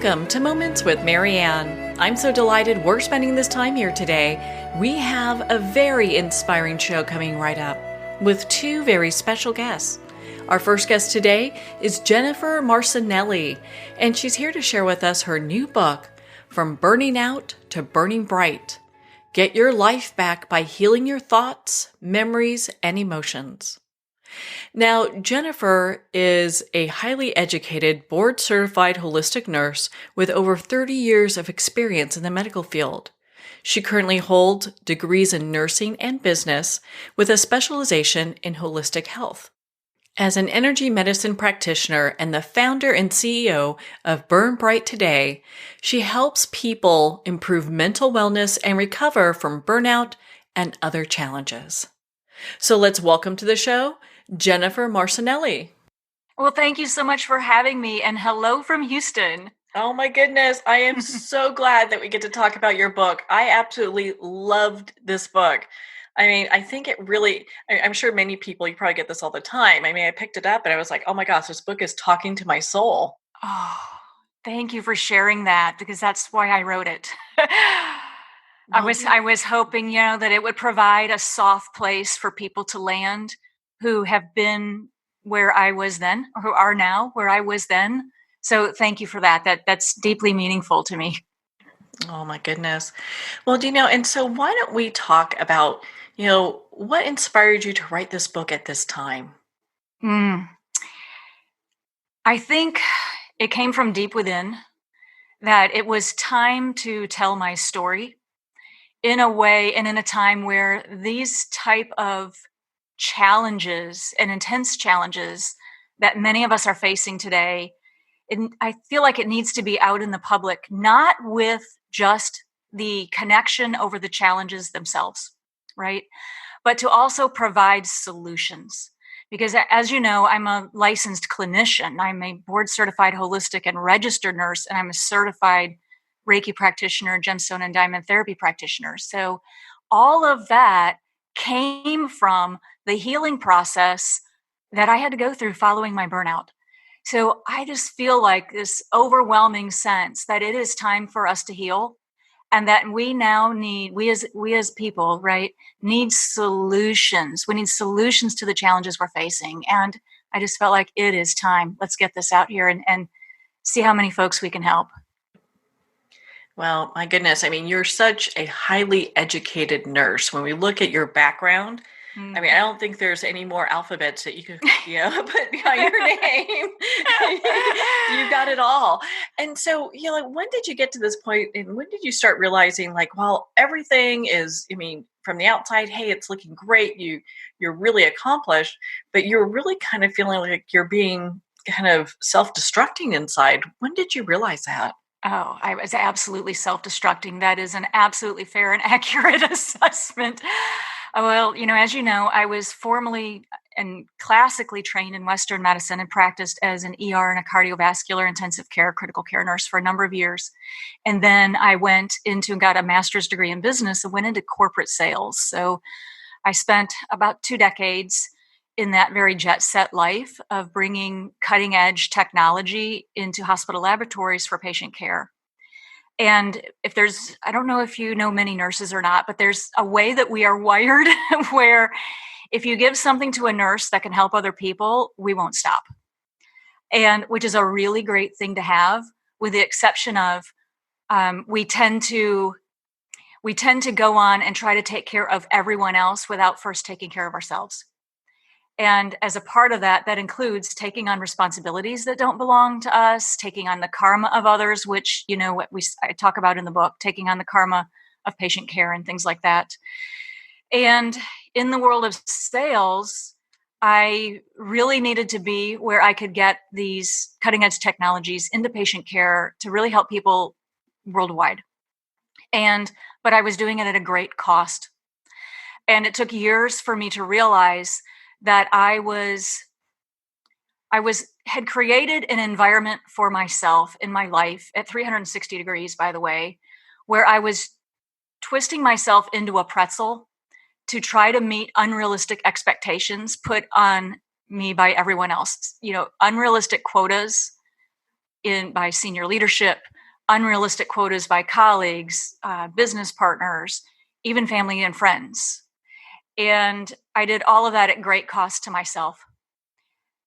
Welcome to Moments with Marianne. I'm so delighted we're spending this time here today. We have a very inspiring show coming right up with two very special guests. Our first guest today is Jennifer Marcenelle, and she's here to share with us her new book, From Burning Out to Burning Bright. Get your life back by healing your thoughts, memories, and emotions. Now, Jennifer is a highly educated, board-certified holistic nurse with over 30 years of experience in the medical field. She currently holds degrees in nursing and business with a specialization in holistic health. As an energy medicine practitioner and the founder and CEO of Burn Bright Today, she helps people improve mental wellness and recover from burnout and other challenges. So let's welcome to the show, Jennifer Marcenelle. Well, thank you so much for having me, and hello from Houston. Oh my goodness. I am so glad that we get to talk about your book. I absolutely loved this book. I mean, I think it really, I'm sure many people, you probably get this all the time. I mean, I picked it up and I was like, oh my gosh, this book is talking to my soul. Oh, thank you for sharing that, because that's why I wrote it. I was hoping, that it would provide a soft place for people to land who have been where I was then, or who are now where I was then. So thank you for that. That's deeply meaningful to me. Oh my goodness. Well, and so why don't we talk about, what inspired you to write this book at this time? I think it came from deep within, that it was time to tell my story in a way and in a time where these type of challenges and intense challenges that many of us are facing today, I feel like it needs to be out in the public, not with just the connection over the challenges themselves, right? But to also provide solutions. Because as you know, I'm a licensed clinician. I'm a board certified holistic and registered nurse, and I'm a certified Reiki practitioner, gemstone and diamond therapy practitioner. So all of that came from the healing process that I had to go through following my burnout. So I just feel like this overwhelming sense that it is time for us to heal, and that we now need, we as people, right, need solutions. We need solutions to the challenges we're facing. And I just felt like it is time. Let's get this out here and see how many folks we can help. Well, my goodness. I mean, you're such a highly educated nurse. When we look at your background, I mean, I don't think there's any more alphabets that you could, put behind your name. You got it all. And so, when did you get to this point, and when did you start realizing, everything is, from the outside, hey, it's looking great. You're really accomplished, but you're really kind of feeling like you're being kind of self-destructing inside. When did you realize that? Oh, I was absolutely self-destructing. That is an absolutely fair and accurate assessment. Well, as you know, I was formally and classically trained in Western medicine and practiced as an ER and a cardiovascular intensive care, critical care nurse for a number of years. And then I went into and got a master's degree in business and went into corporate sales. So I spent about 2 decades in that very jet set life of bringing cutting edge technology into hospital laboratories for patient care. And I don't know if you know many nurses or not, but there's a way that we are wired where if you give something to a nurse that can help other people, we won't stop. And which is a really great thing to have, with the exception of we tend to go on and try to take care of everyone else without first taking care of ourselves. And as a part of that, that includes taking on responsibilities that don't belong to us, taking on the karma of others, which, I talk about in the book, taking on the karma of patient care and things like that. And in the world of sales, I really needed to be where I could get these cutting edge technologies into patient care to really help people worldwide. But I was doing it at a great cost. And it took years for me to realize that I had created an environment for myself in my life at 360 degrees, by the way, where I was twisting myself into a pretzel to try to meet unrealistic expectations put on me by everyone else, unrealistic quotas by senior leadership, unrealistic quotas by colleagues, business partners, even family and friends. And I did all of that at great cost to myself.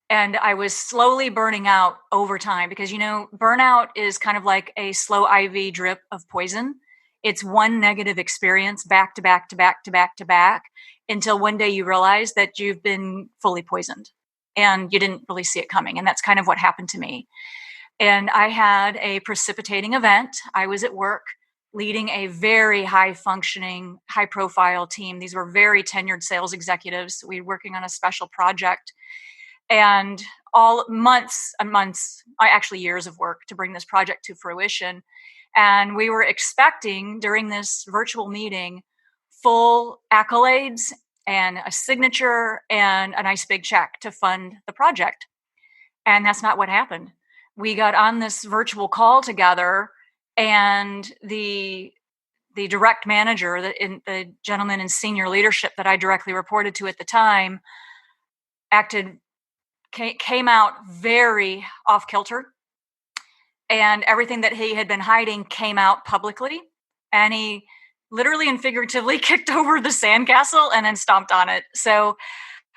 And I was slowly burning out over time because, burnout is kind of like a slow IV drip of poison. It's one negative experience back to back to back to back to back until one day you realize that you've been fully poisoned and you didn't really see it coming. And that's kind of what happened to me. And I had a precipitating event. I was at work leading a very high functioning, high profile team. These were very tenured sales executives. We were working on a special project. And all months and months, actually years of work to bring this project to fruition. And we were expecting during this virtual meeting full accolades and a signature and a nice big check to fund the project. And that's not what happened. We got on this virtual call together, and the direct manager, the gentleman in senior leadership that I directly reported to at the time, came out very off kilter, and everything that he had been hiding came out publicly, and he literally and figuratively kicked over the sandcastle and then stomped on it. So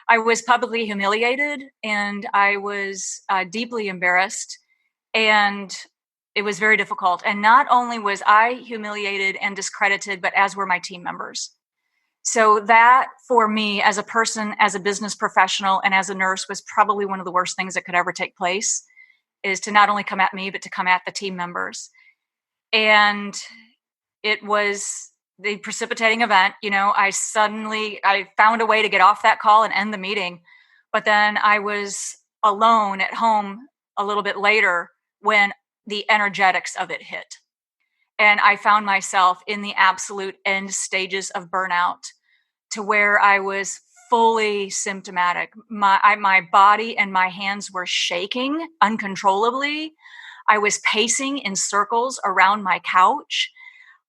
I was publicly humiliated, and I was deeply embarrassed, and it was very difficult. And not only was I humiliated and discredited, but as were my team members. So that, for me, as a person, as a business professional, and as a nurse, was probably one of the worst things that could ever take place, is to not only come at me, but to come at the team members. And it was the precipitating event. I found a way to get off that call and end the meeting. But then I was alone at home a little bit later when the energetics of it hit. And I found myself in the absolute end stages of burnout, to where I was fully symptomatic. My body and my hands were shaking uncontrollably. I was pacing in circles around my couch.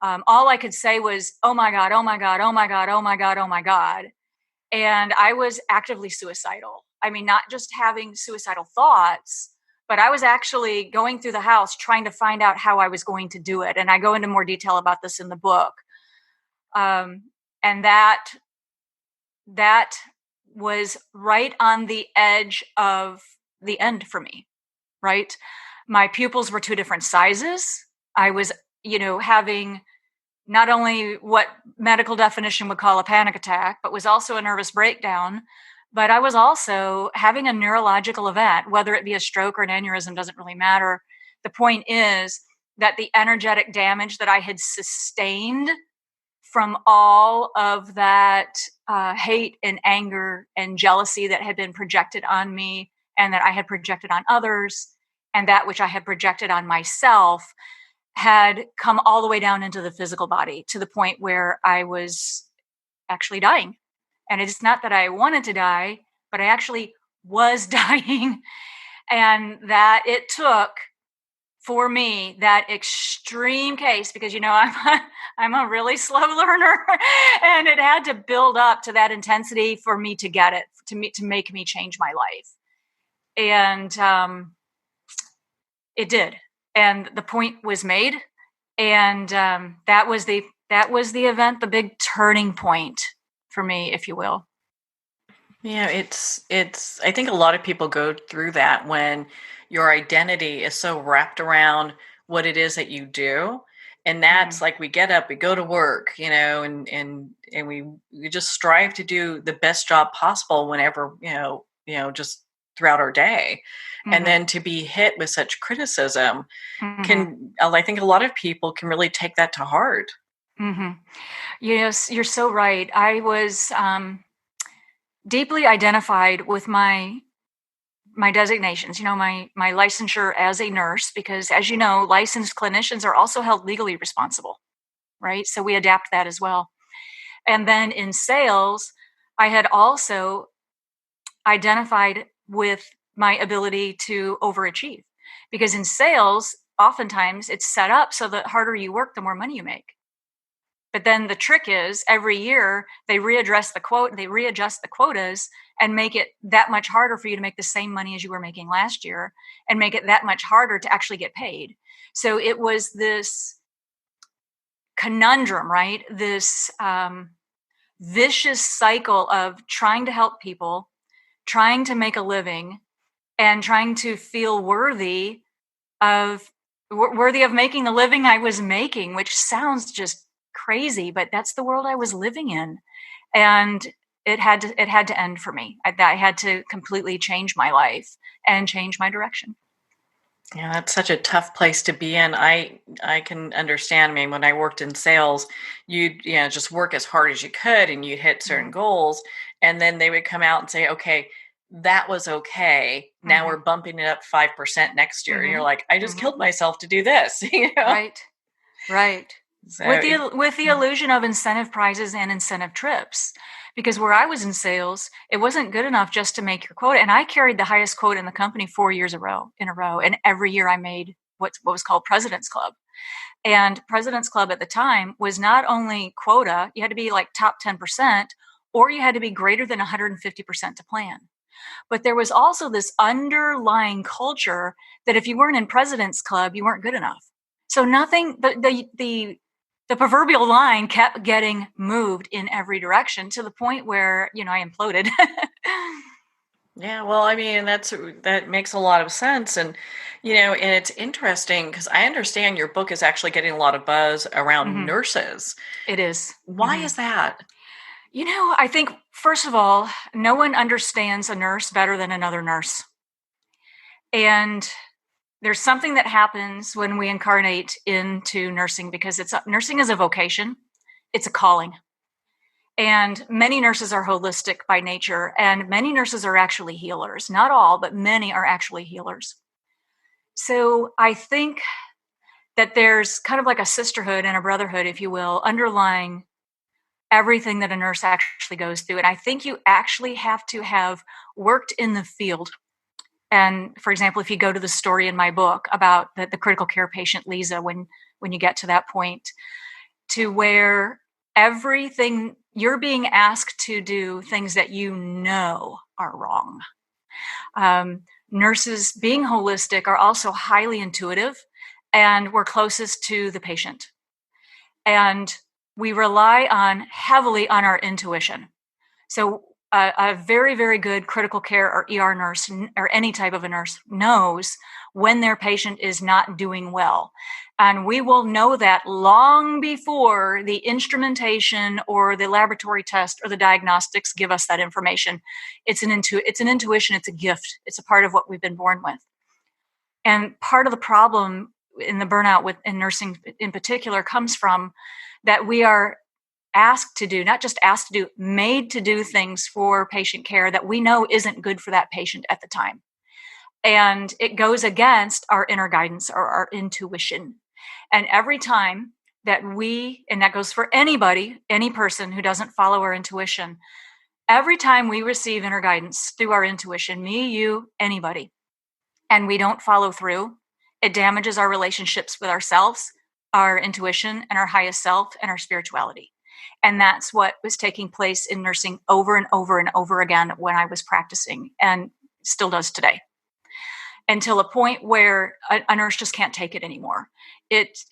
All I could say was, oh my God, oh my God, oh my God, oh my God, oh my God. And I was actively suicidal. I mean, not just having suicidal thoughts, but I was actually going through the house trying to find out how I was going to do it. And I go into more detail about this in the book. And that was right on the edge of the end for me, right? My pupils were two different sizes. I was, having not only what medical definition would call a panic attack, but was also a nervous breakdown. But I was also having a neurological event, whether it be a stroke or an aneurysm, doesn't really matter. The point is that the energetic damage that I had sustained from all of that hate and anger and jealousy that had been projected on me, and that I had projected on others, and that which I had projected on myself, had come all the way down into the physical body, to the point where I was actually dying. And it's not that I wanted to die, but I actually was dying. And that it took, for me, that extreme case, because I'm a really slow learner, and it had to build up to that intensity for me to get it, to make me change my life. And it did. And the point was made, and that was the event, the big turning point for me, if you will. Yeah, it's I think a lot of people go through that when your identity is so wrapped around what it is that you do. And that's like, we get up, we go to work, and we just strive to do the best job possible whenever, just throughout our day. And then to be hit with such criticism I think a lot of people can really take that to heart. Yes, you're so right. I was deeply identified with my designations, my licensure as a nurse, because, as you know, licensed clinicians are also held legally responsible, right? So we adapt that as well. And then in sales, I had also identified with my ability to overachieve, because in sales, oftentimes it's set up so the harder you work, the more money you make. But then the trick is every year they readjust the quotas and make it that much harder for you to make the same money as you were making last year, and make it that much harder to actually get paid. So it was this conundrum, right? This vicious cycle of trying to help people, trying to make a living, and trying to feel worthy of making the living I was making, which sounds just crazy, but that's the world I was living in. And it had to end for me. I had to completely change my life and change my direction. Yeah, that's such a tough place to be in. I can understand. I mean, when I worked in sales, you'd just work as hard as you could, and you'd hit certain goals, and then they would come out and say, "Okay, that was okay. Now we're bumping it up 5% next year." And you're like, "I just killed myself to do this," Right. So, With the illusion of incentive prizes and incentive trips. Because where I was in sales, it wasn't good enough just to make your quota. And I carried the highest quota in the company 4 years in a row. And every year I made what was called President's Club. And President's Club at the time was not only quota, you had to be like top 10%, or you had to be greater than 150% to plan. But there was also this underlying culture that if you weren't in President's Club, you weren't good enough. So nothing, the proverbial line kept getting moved in every direction to the point where, I imploded. yeah, well, I mean, that makes a lot of sense. And, and it's interesting because I understand your book is actually getting a lot of buzz around nurses. It is. Why is that? I think, first of all, no one understands a nurse better than another nurse. And there's something that happens when we incarnate into nursing, because nursing is a vocation. It's a calling. And many nurses are holistic by nature, and many nurses are actually healers. Not all, but many are actually healers. So I think that there's kind of like a sisterhood and a brotherhood, if you will, underlying everything that a nurse actually goes through. And I think you actually have to have worked in the field. And for example, if you go to the story in my book about the critical care patient, Lisa, when you get to that point, to where everything you're being asked to do things that are wrong. Nurses, being holistic, are also highly intuitive, and we're closest to the patient. And we rely heavily on our intuition. So a very, very good critical care or ER nurse, or any type of a nurse, knows when their patient is not doing well. And we will know that long before the instrumentation or the laboratory test or the diagnostics give us that information. It's an intuition. It's a gift. It's a part of what we've been born with. And part of the problem in the burnout in nursing in particular comes from that we are asked to do, not just asked to do, made to do things for patient care that we know isn't good for that patient at the time. And it goes against our inner guidance or our intuition. And every time that and that goes for anybody, any person who doesn't follow our intuition, every time we receive inner guidance through our intuition, me, you, anybody, and we don't follow through, it damages our relationships with ourselves, our intuition, and our highest self, and our spirituality. And that's what was taking place in nursing over and over and over again when I was practicing, and still does today. Until a point where a nurse just can't take it anymore. It's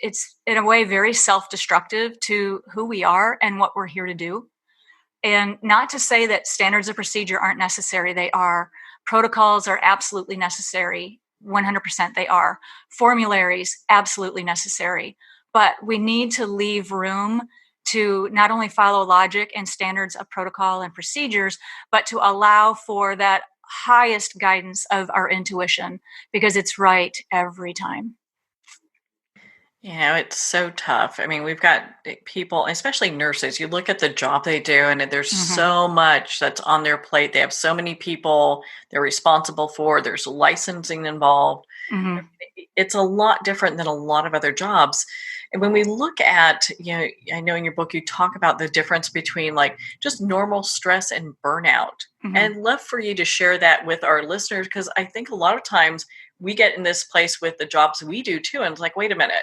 in a way very self-destructive to who we are and what we're here to do. And not to say that standards of procedure aren't necessary. They are. Protocols are absolutely necessary. 100% they are. Formularies, absolutely necessary. But we need to leave room to not only follow logic and standards of protocol and procedures, but to allow for that highest guidance of our intuition, because it's right every time. It's so tough. I mean, we've got people, especially nurses, you look at the job they do, and there's so much that's on their plate. They have so many people they're responsible for. There's licensing involved. It's a lot different than a lot of other jobs. And when we look at, I know in your book, you talk about the difference between like just normal stress and burnout. And I'd love for you to share that with our listeners, because I think a lot of times we get in this place with the jobs we do too. And it's like, wait a minute,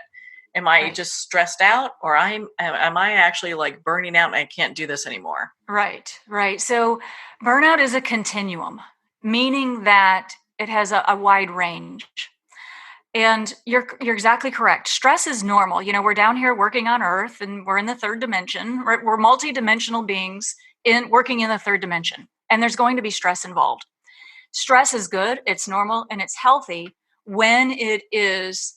Am I Right. just stressed out, or am I actually like burning out and I can't do this anymore? Right, right. So burnout is a continuum, meaning that it has a wide range. And you're exactly correct. Stress is normal. You know, we're down here working on Earth, and we're in the third dimension. We're multi-dimensional beings in working in the third dimension, and there's going to be stress involved. Stress is good, it's normal, and it's healthy when it is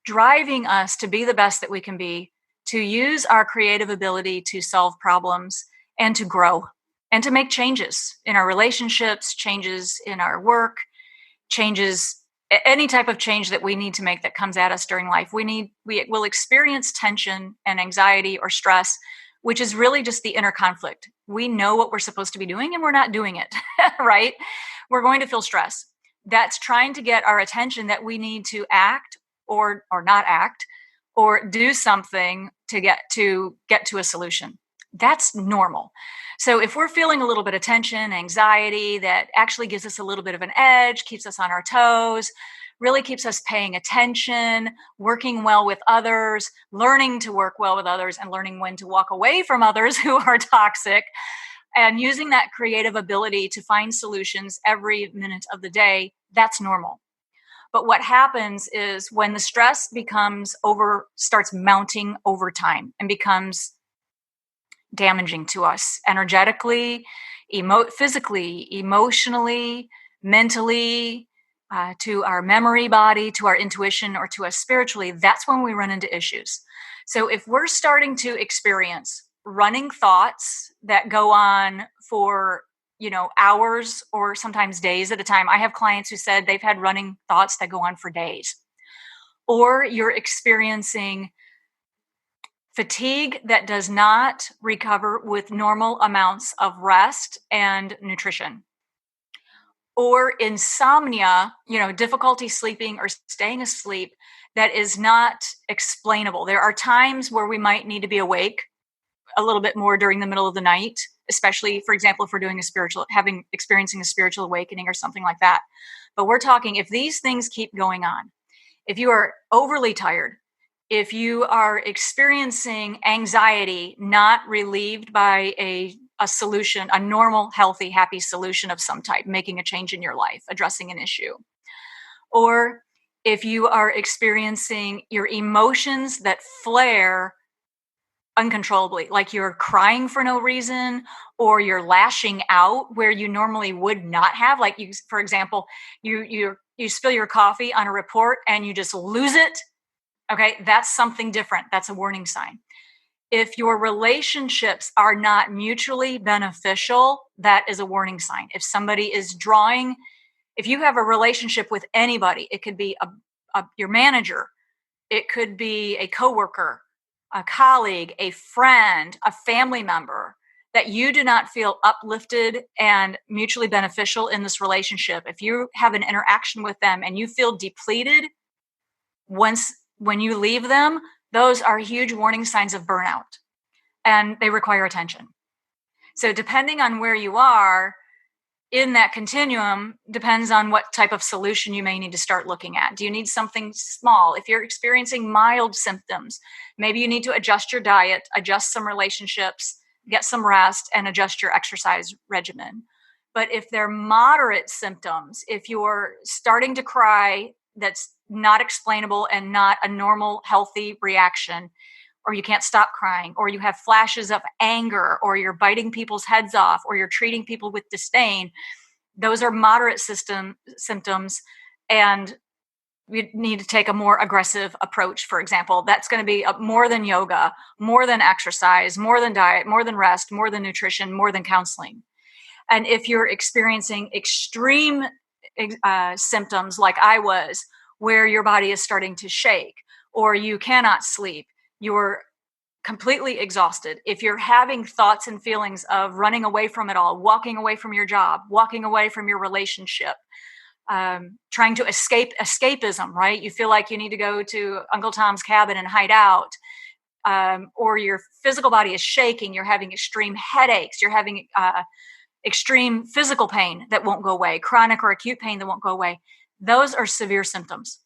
driving us to be the best that we can be, to use our creative ability to solve problems and to grow and to make changes in our relationships, changes in our work, changes, any type of change that we need to make that comes at us during life. We will experience tension and anxiety or stress, which is really just the inner conflict. We know what we're supposed to be doing and we're not doing it, right? We're going to feel stress. That's trying to get our attention that we need to act or not act or do something to get to a solution. That's normal. So if we're feeling a little bit of tension, anxiety, that actually gives us a little bit of an edge, keeps us on our toes, really keeps us paying attention, working well with others, learning to work well with others, and learning when to walk away from others who are toxic, and using that creative ability to find solutions every minute of the day, that's normal. But what happens is when the stress starts mounting over time and becomes damaging to us energetically, physically, emotionally, mentally, to our memory body, to our intuition, or to us spiritually, that's when we run into issues. So if we're starting to experience running thoughts that go on for hours or sometimes days at a time. I have clients who said they've had running thoughts that go on for days. Or you're experiencing fatigue that does not recover with normal amounts of rest and nutrition. Or insomnia, difficulty sleeping or staying asleep that is not explainable. There are times where we might need to be awake a little bit more during the middle of the night, especially, for example, if we're doing experiencing a spiritual awakening or something like that. But we're talking, if these things keep going on, if you are overly tired, if you are experiencing anxiety not relieved by a solution, a normal, healthy, happy solution of some type, making a change in your life, addressing an issue, or if you are experiencing your emotions that flare uncontrollably, like you're crying for no reason, or you're lashing out where you normally would not have, like you, for example, you spill your coffee on a report and you just lose it. Okay, that's something different. That's a warning sign. If your relationships are not mutually beneficial, that is a warning sign. If somebody is if you have a relationship with anybody, it could be your manager, it could be a coworker, a colleague, a friend, a family member, that you do not feel uplifted and mutually beneficial in this relationship. If you have an interaction with them and you feel depleted when you leave them, those are huge warning signs of burnout, and they require attention. So depending on where you are in that continuum depends on what type of solution you may need to start looking at. Do you need something small? If you're experiencing mild symptoms, maybe you need to adjust your diet, adjust some relationships, get some rest, and adjust your exercise regimen. But if they're moderate symptoms, if you're starting to cry that's not explainable and not a normal, healthy reaction, or you can't stop crying, or you have flashes of anger, or you're biting people's heads off, or you're treating people with disdain, those are moderate symptoms, and we need to take a more aggressive approach. For example, that's going to be more than yoga, more than exercise, more than diet, more than rest, more than nutrition, more than counseling. And if you're experiencing extreme symptoms like I was, where your body is starting to shake, or you cannot sleep, you're completely exhausted, if you're having thoughts and feelings of running away from it all, walking away from your job, walking away from your relationship, trying to escapism, right? You feel like you need to go to Uncle Tom's cabin and hide out, or your physical body is shaking, you're having extreme headaches, you're having extreme physical pain that won't go away, chronic or acute pain that won't go away. Those are severe symptoms.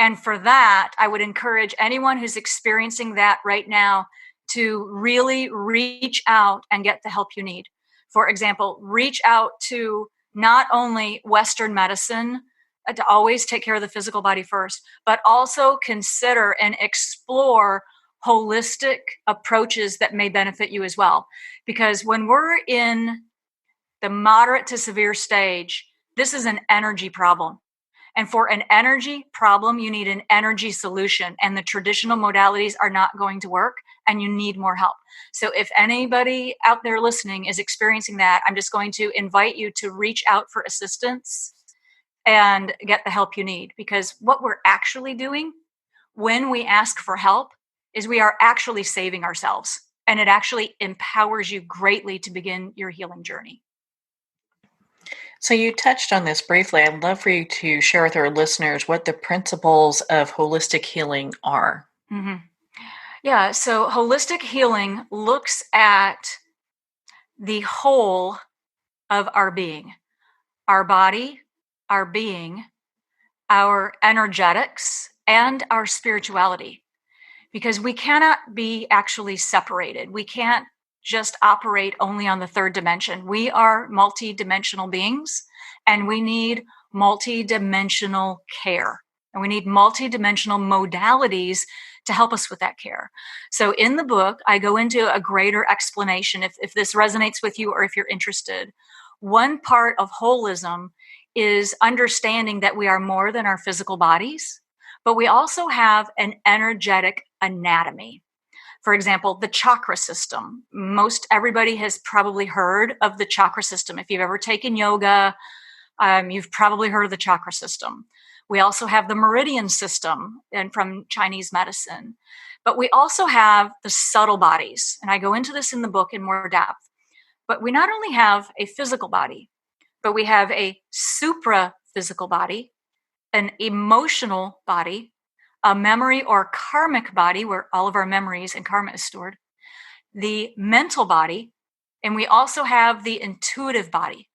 And for that, I would encourage anyone who's experiencing that right now to really reach out and get the help you need. For example, reach out to not only Western medicine to always take care of the physical body first, but also consider and explore holistic approaches that may benefit you as well. Because when we're in the moderate to severe stage, this is an energy problem. And for an energy problem, you need an energy solution. And the traditional modalities are not going to work, and you need more help. So if anybody out there listening is experiencing that, I'm just going to invite you to reach out for assistance and get the help you need. Because what we're actually doing when we ask for help is we are actually saving ourselves. And it actually empowers you greatly to begin your healing journey. So you touched on this briefly. I'd love for you to share with our listeners what the principles of holistic healing are. Mm-hmm. Yeah, so holistic healing looks at the whole of our being, our body, our being, our energetics, and our spirituality. Because we cannot be actually separated. We can't just operate only on the third dimension. We are multi-dimensional beings, and we need multi-dimensional care. And we need multi-dimensional modalities to help us with that care. So in the book, I go into a greater explanation if this resonates with you or if you're interested. One part of holism is understanding that we are more than our physical bodies, but we also have an energetic anatomy. For example, the chakra system. Most everybody has probably heard of the chakra system. If you've ever taken yoga, you've probably heard of the chakra system. We also have the meridian system and from Chinese medicine. But we also have the subtle bodies. And I go into this in the book in more depth. But we not only have a physical body, but we have a supra-physical body, an emotional body, a memory or karmic body where all of our memories and karma is stored, the mental body, and we also have the intuitive body.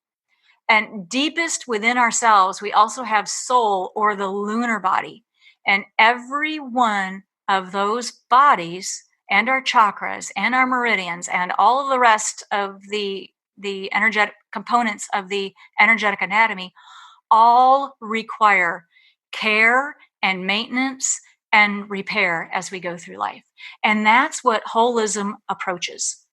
And deepest within ourselves, we also have soul or the lunar body. And every one of those bodies and our chakras and our meridians and all of the rest of the energetic components of the energetic anatomy all require care and maintenance and repair as we go through life. And that's what holism approaches.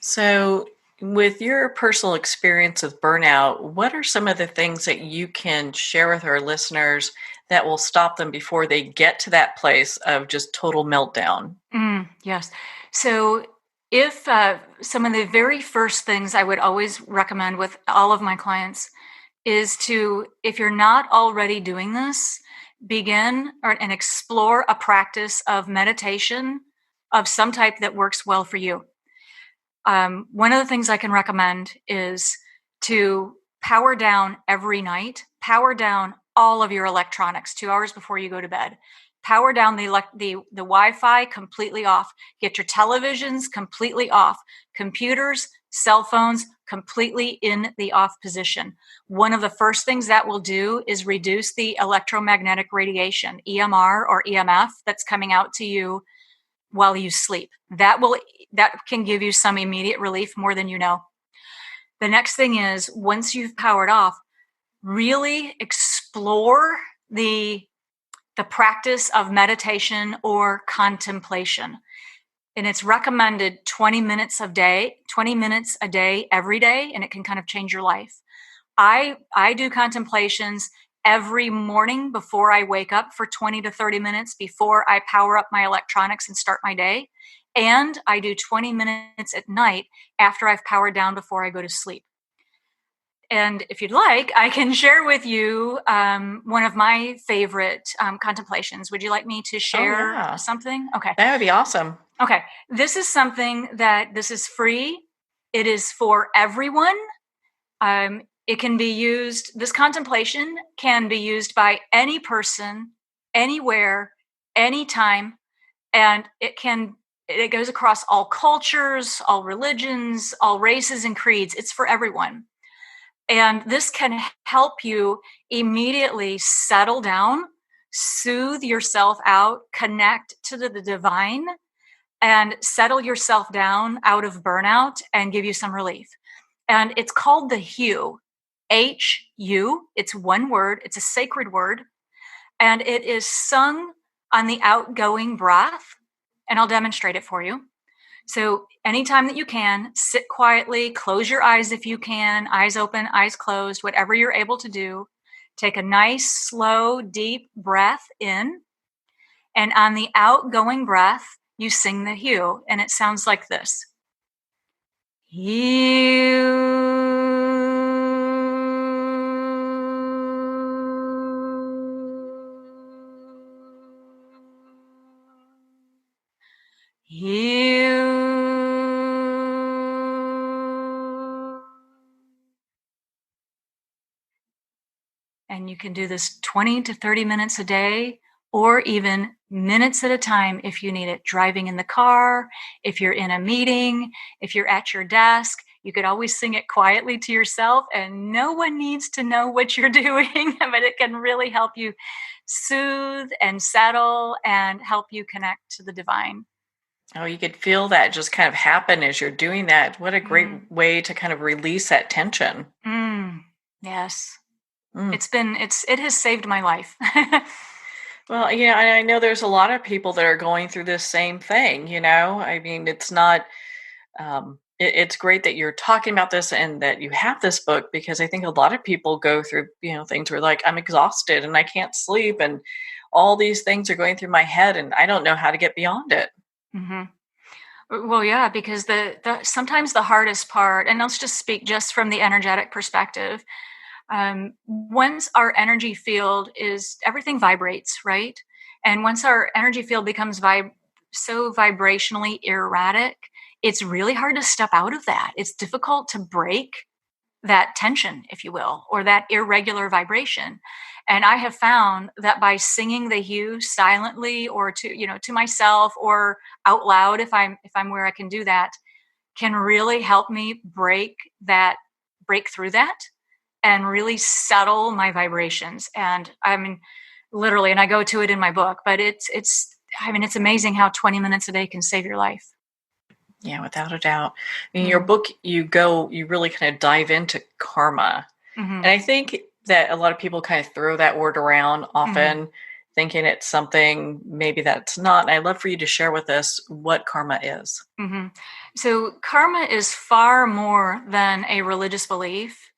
So with your personal experience with burnout, what are some of the things that you can share with our listeners that will stop them before they get to that place of just total meltdown? Yes. So if some of the very first things I would always recommend with all of my clients is to, if you're not already doing this, begin and explore a practice of meditation of some type that works well for you. One of the things I can recommend is to power down every night, power down all of your electronics 2 hours before you go to bed. Power down the Wi-Fi completely off. Get your televisions completely off. Computers, cell phones completely in the off position. One of the first things that will do is reduce the electromagnetic radiation, EMR or EMF, that's coming out to you while you sleep. That can give you some immediate relief, more than you know. The next thing is, once you've powered off, really explore the practice of meditation or contemplation. And it's recommended 20 minutes a day every day, and it can kind of change your life. I do contemplations every morning before I wake up for 20 to 30 minutes before I power up my electronics and start my day. And I do 20 minutes at night after I've powered down before I go to sleep. And if you'd like, I can share with you one of my favorite contemplations. Would you like me to share something? Okay. That would be awesome. Okay. This is something this is free. It is for everyone. It can be used, this contemplation can be used by any person, anywhere, anytime. And it goes across all cultures, all religions, all races and creeds. It's for everyone. And this can help you immediately settle down, soothe yourself out, connect to the divine, and settle yourself down out of burnout and give you some relief. And it's called the HU, HU. It's one word, it's a sacred word, and it is sung on the outgoing breath. And I'll demonstrate it for you. So, anytime that you can, sit quietly, close your eyes if you can, eyes open, eyes closed, whatever you're able to do. Take a nice, slow, deep breath in. And on the outgoing breath, you sing the HU, and it sounds like this. And you can do this 20 to 30 minutes a day, or even minutes at a time if you need it. Driving in the car, if you're in a meeting, if you're at your desk, you could always sing it quietly to yourself, and no one needs to know what you're doing, but it can really help you soothe and settle and help you connect to the divine. Oh, you could feel that just kind of happen as you're doing that. What a great way to kind of release that tension. Yes. It has saved my life. Well, yeah, I know there's a lot of people that are going through this same thing, I mean, it's not, it's great that you're talking about this and that you have this book, because I think a lot of people go through, things where like, I'm exhausted and I can't sleep and all these things are going through my head and I don't know how to get beyond it. Well, yeah, because sometimes the hardest part, and let's just speak just from the energetic perspective, once our energy field everything vibrates, right? And once our energy field becomes so vibrationally erratic, it's really hard to step out of that. It's difficult to break that tension, if you will, or that irregular vibration. And I have found that by singing the HU silently, or to myself, or out loud, if I'm where I can do that, can really help me break through that and really settle my vibrations. And I mean, literally, and I go to it in my book, but it's amazing how 20 minutes a day can save your life. Yeah, without a doubt. In your book, you really kind of dive into karma. And I think that a lot of people kind of throw that word around often, thinking it's something maybe that's not. And I'd love for you to share with us what karma is. So karma is far more than a religious belief.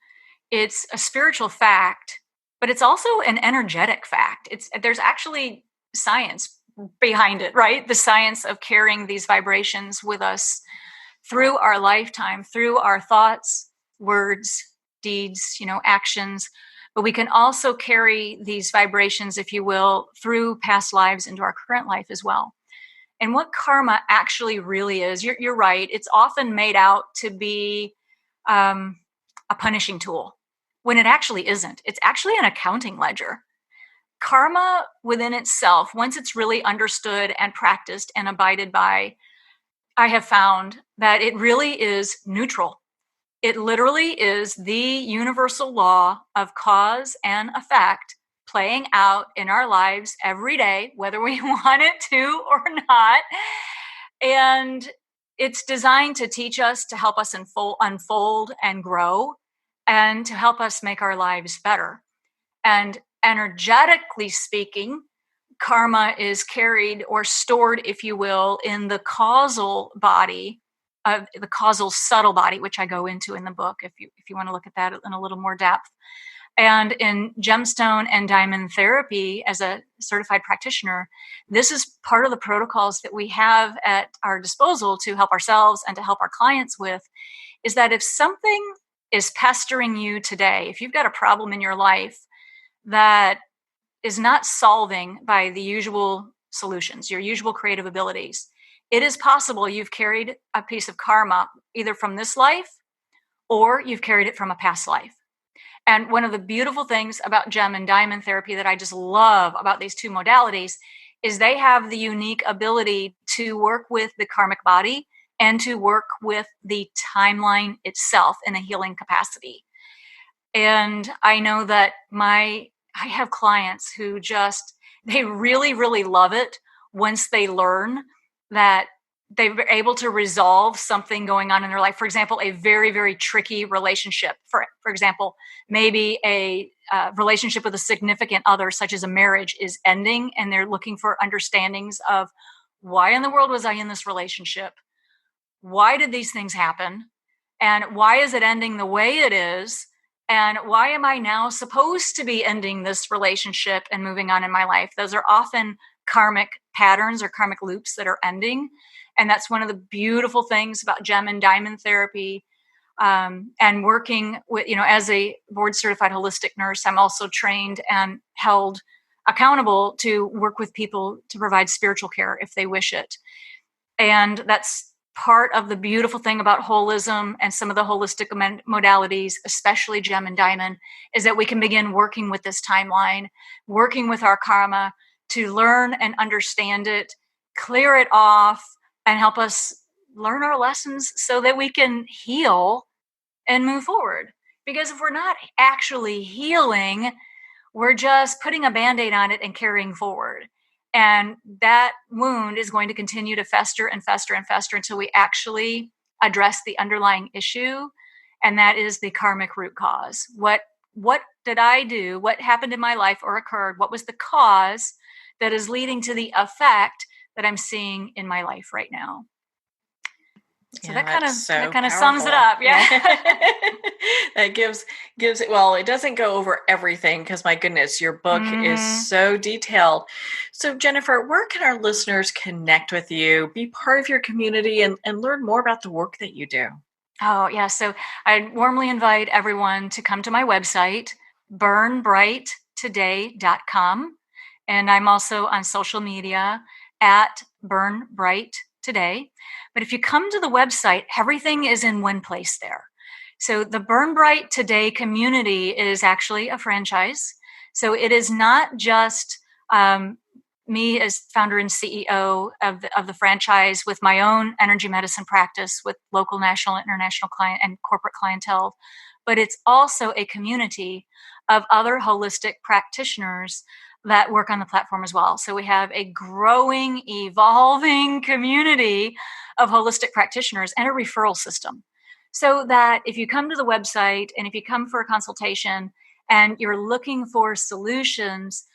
It's a spiritual fact, but it's also an energetic fact. There's actually science behind it, right? The science of carrying these vibrations with us through our lifetime, through our thoughts, words, deeds, actions. But we can also carry these vibrations, if you will, through past lives into our current life as well. And what karma actually really is, you're right, it's often made out to be a punishing tool, when it actually isn't. It's actually an accounting ledger. Karma within itself, once it's really understood and practiced and abided by, I have found that it really is neutral. It literally is the universal law of cause and effect playing out in our lives every day, whether we want it to or not. And it's designed to teach us, to help us unfold and grow, and to help us make our lives better. And energetically speaking, karma is carried or stored, if you will, in the causal body, of the causal subtle body, which I go into in the book if you want to look at that in a little more depth. And in gemstone and diamond therapy, as a certified practitioner, this is part of the protocols that we have at our disposal to help ourselves and to help our clients with, is that if something is pestering you today, if you've got a problem in your life that is not solving by the usual solutions, your usual creative abilities, it is possible you've carried a piece of karma either from this life or you've carried it from a past life. And one of the beautiful things about gem and diamond therapy that I just love about these two modalities is they have the unique ability to work with the karmic body and to work with the timeline itself in a healing capacity. And I know that I have clients who they really, really love it once they learn that they're able to resolve something going on in their life. For example, a very, very tricky relationship. For example, maybe a relationship with a significant other, such as a marriage, is ending, and they're looking for understandings of why in the world was I in this relationship? Why did these things happen? And why is it ending the way it is? And why am I now supposed to be ending this relationship and moving on in my life? Those are often karmic patterns or karmic loops that are ending. And that's one of the beautiful things about gem and diamond therapy. And working with, as a board certified holistic nurse, I'm also trained and held accountable to work with people to provide spiritual care if they wish it. And that's part of the beautiful thing about holism and some of the holistic modalities, especially gem and diamond, is that we can begin working with this timeline, working with our karma to learn and understand it, clear it off, and help us learn our lessons so that we can heal and move forward. Because if we're not actually healing, we're just putting a Band-Aid on it and carrying forward. And that wound is going to continue to fester and fester and fester until we actually address the underlying issue. And that is the karmic root cause. What did I do? What happened in my life or occurred? What was the cause that is leading to the effect that I'm seeing in my life right now? So that kind of sums it up. Yeah. That gives it, well, it doesn't go over everything because my goodness, your book is so detailed. So Jennifer, where can our listeners connect with you, be part of your community, and learn more about the work that you do? Oh, yeah. So I warmly invite everyone to come to my website, burnbrighttoday.com. And I'm also on social media at burnbrighttoday. But if you come to the website, everything is in one place there. So the Burn Bright Today community is actually a franchise. So it is not just me as founder and CEO of the franchise with my own energy medicine practice with local, national, international client and corporate clientele, but it's also a community of other holistic practitioners that work on the platform as well. So we have a growing, evolving community of holistic practitioners and a referral system. So that if you come to the website and if you come for a consultation and you're looking for solutions,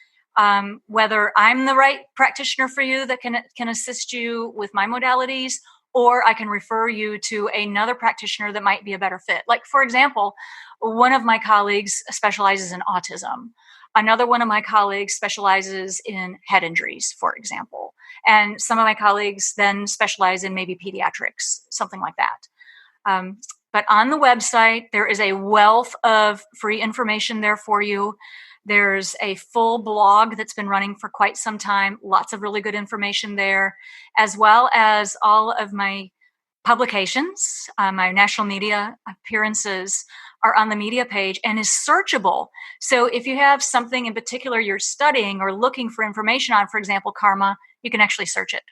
whether I'm the right practitioner for you that can assist you with my modalities, or I can refer you to another practitioner that might be a better fit. Like, for example, one of my colleagues specializes in autism. Another one of my colleagues specializes in head injuries, for example. And some of my colleagues then specialize in maybe pediatrics, something like that. But on the website, there is a wealth of free information there for you. There's a full blog that's been running for quite some time. Lots of really good information there, as well as all of my publications. My national media appearances are on the media page and is searchable. So if you have something in particular you're studying or looking for information on, for example, karma, you can actually search it,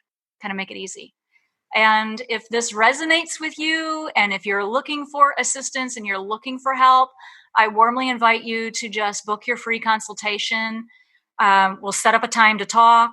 kind of make it easy. And if this resonates with you, and if you're looking for assistance and you're looking for help, I warmly invite you to just book your free consultation. We'll set up a time to talk.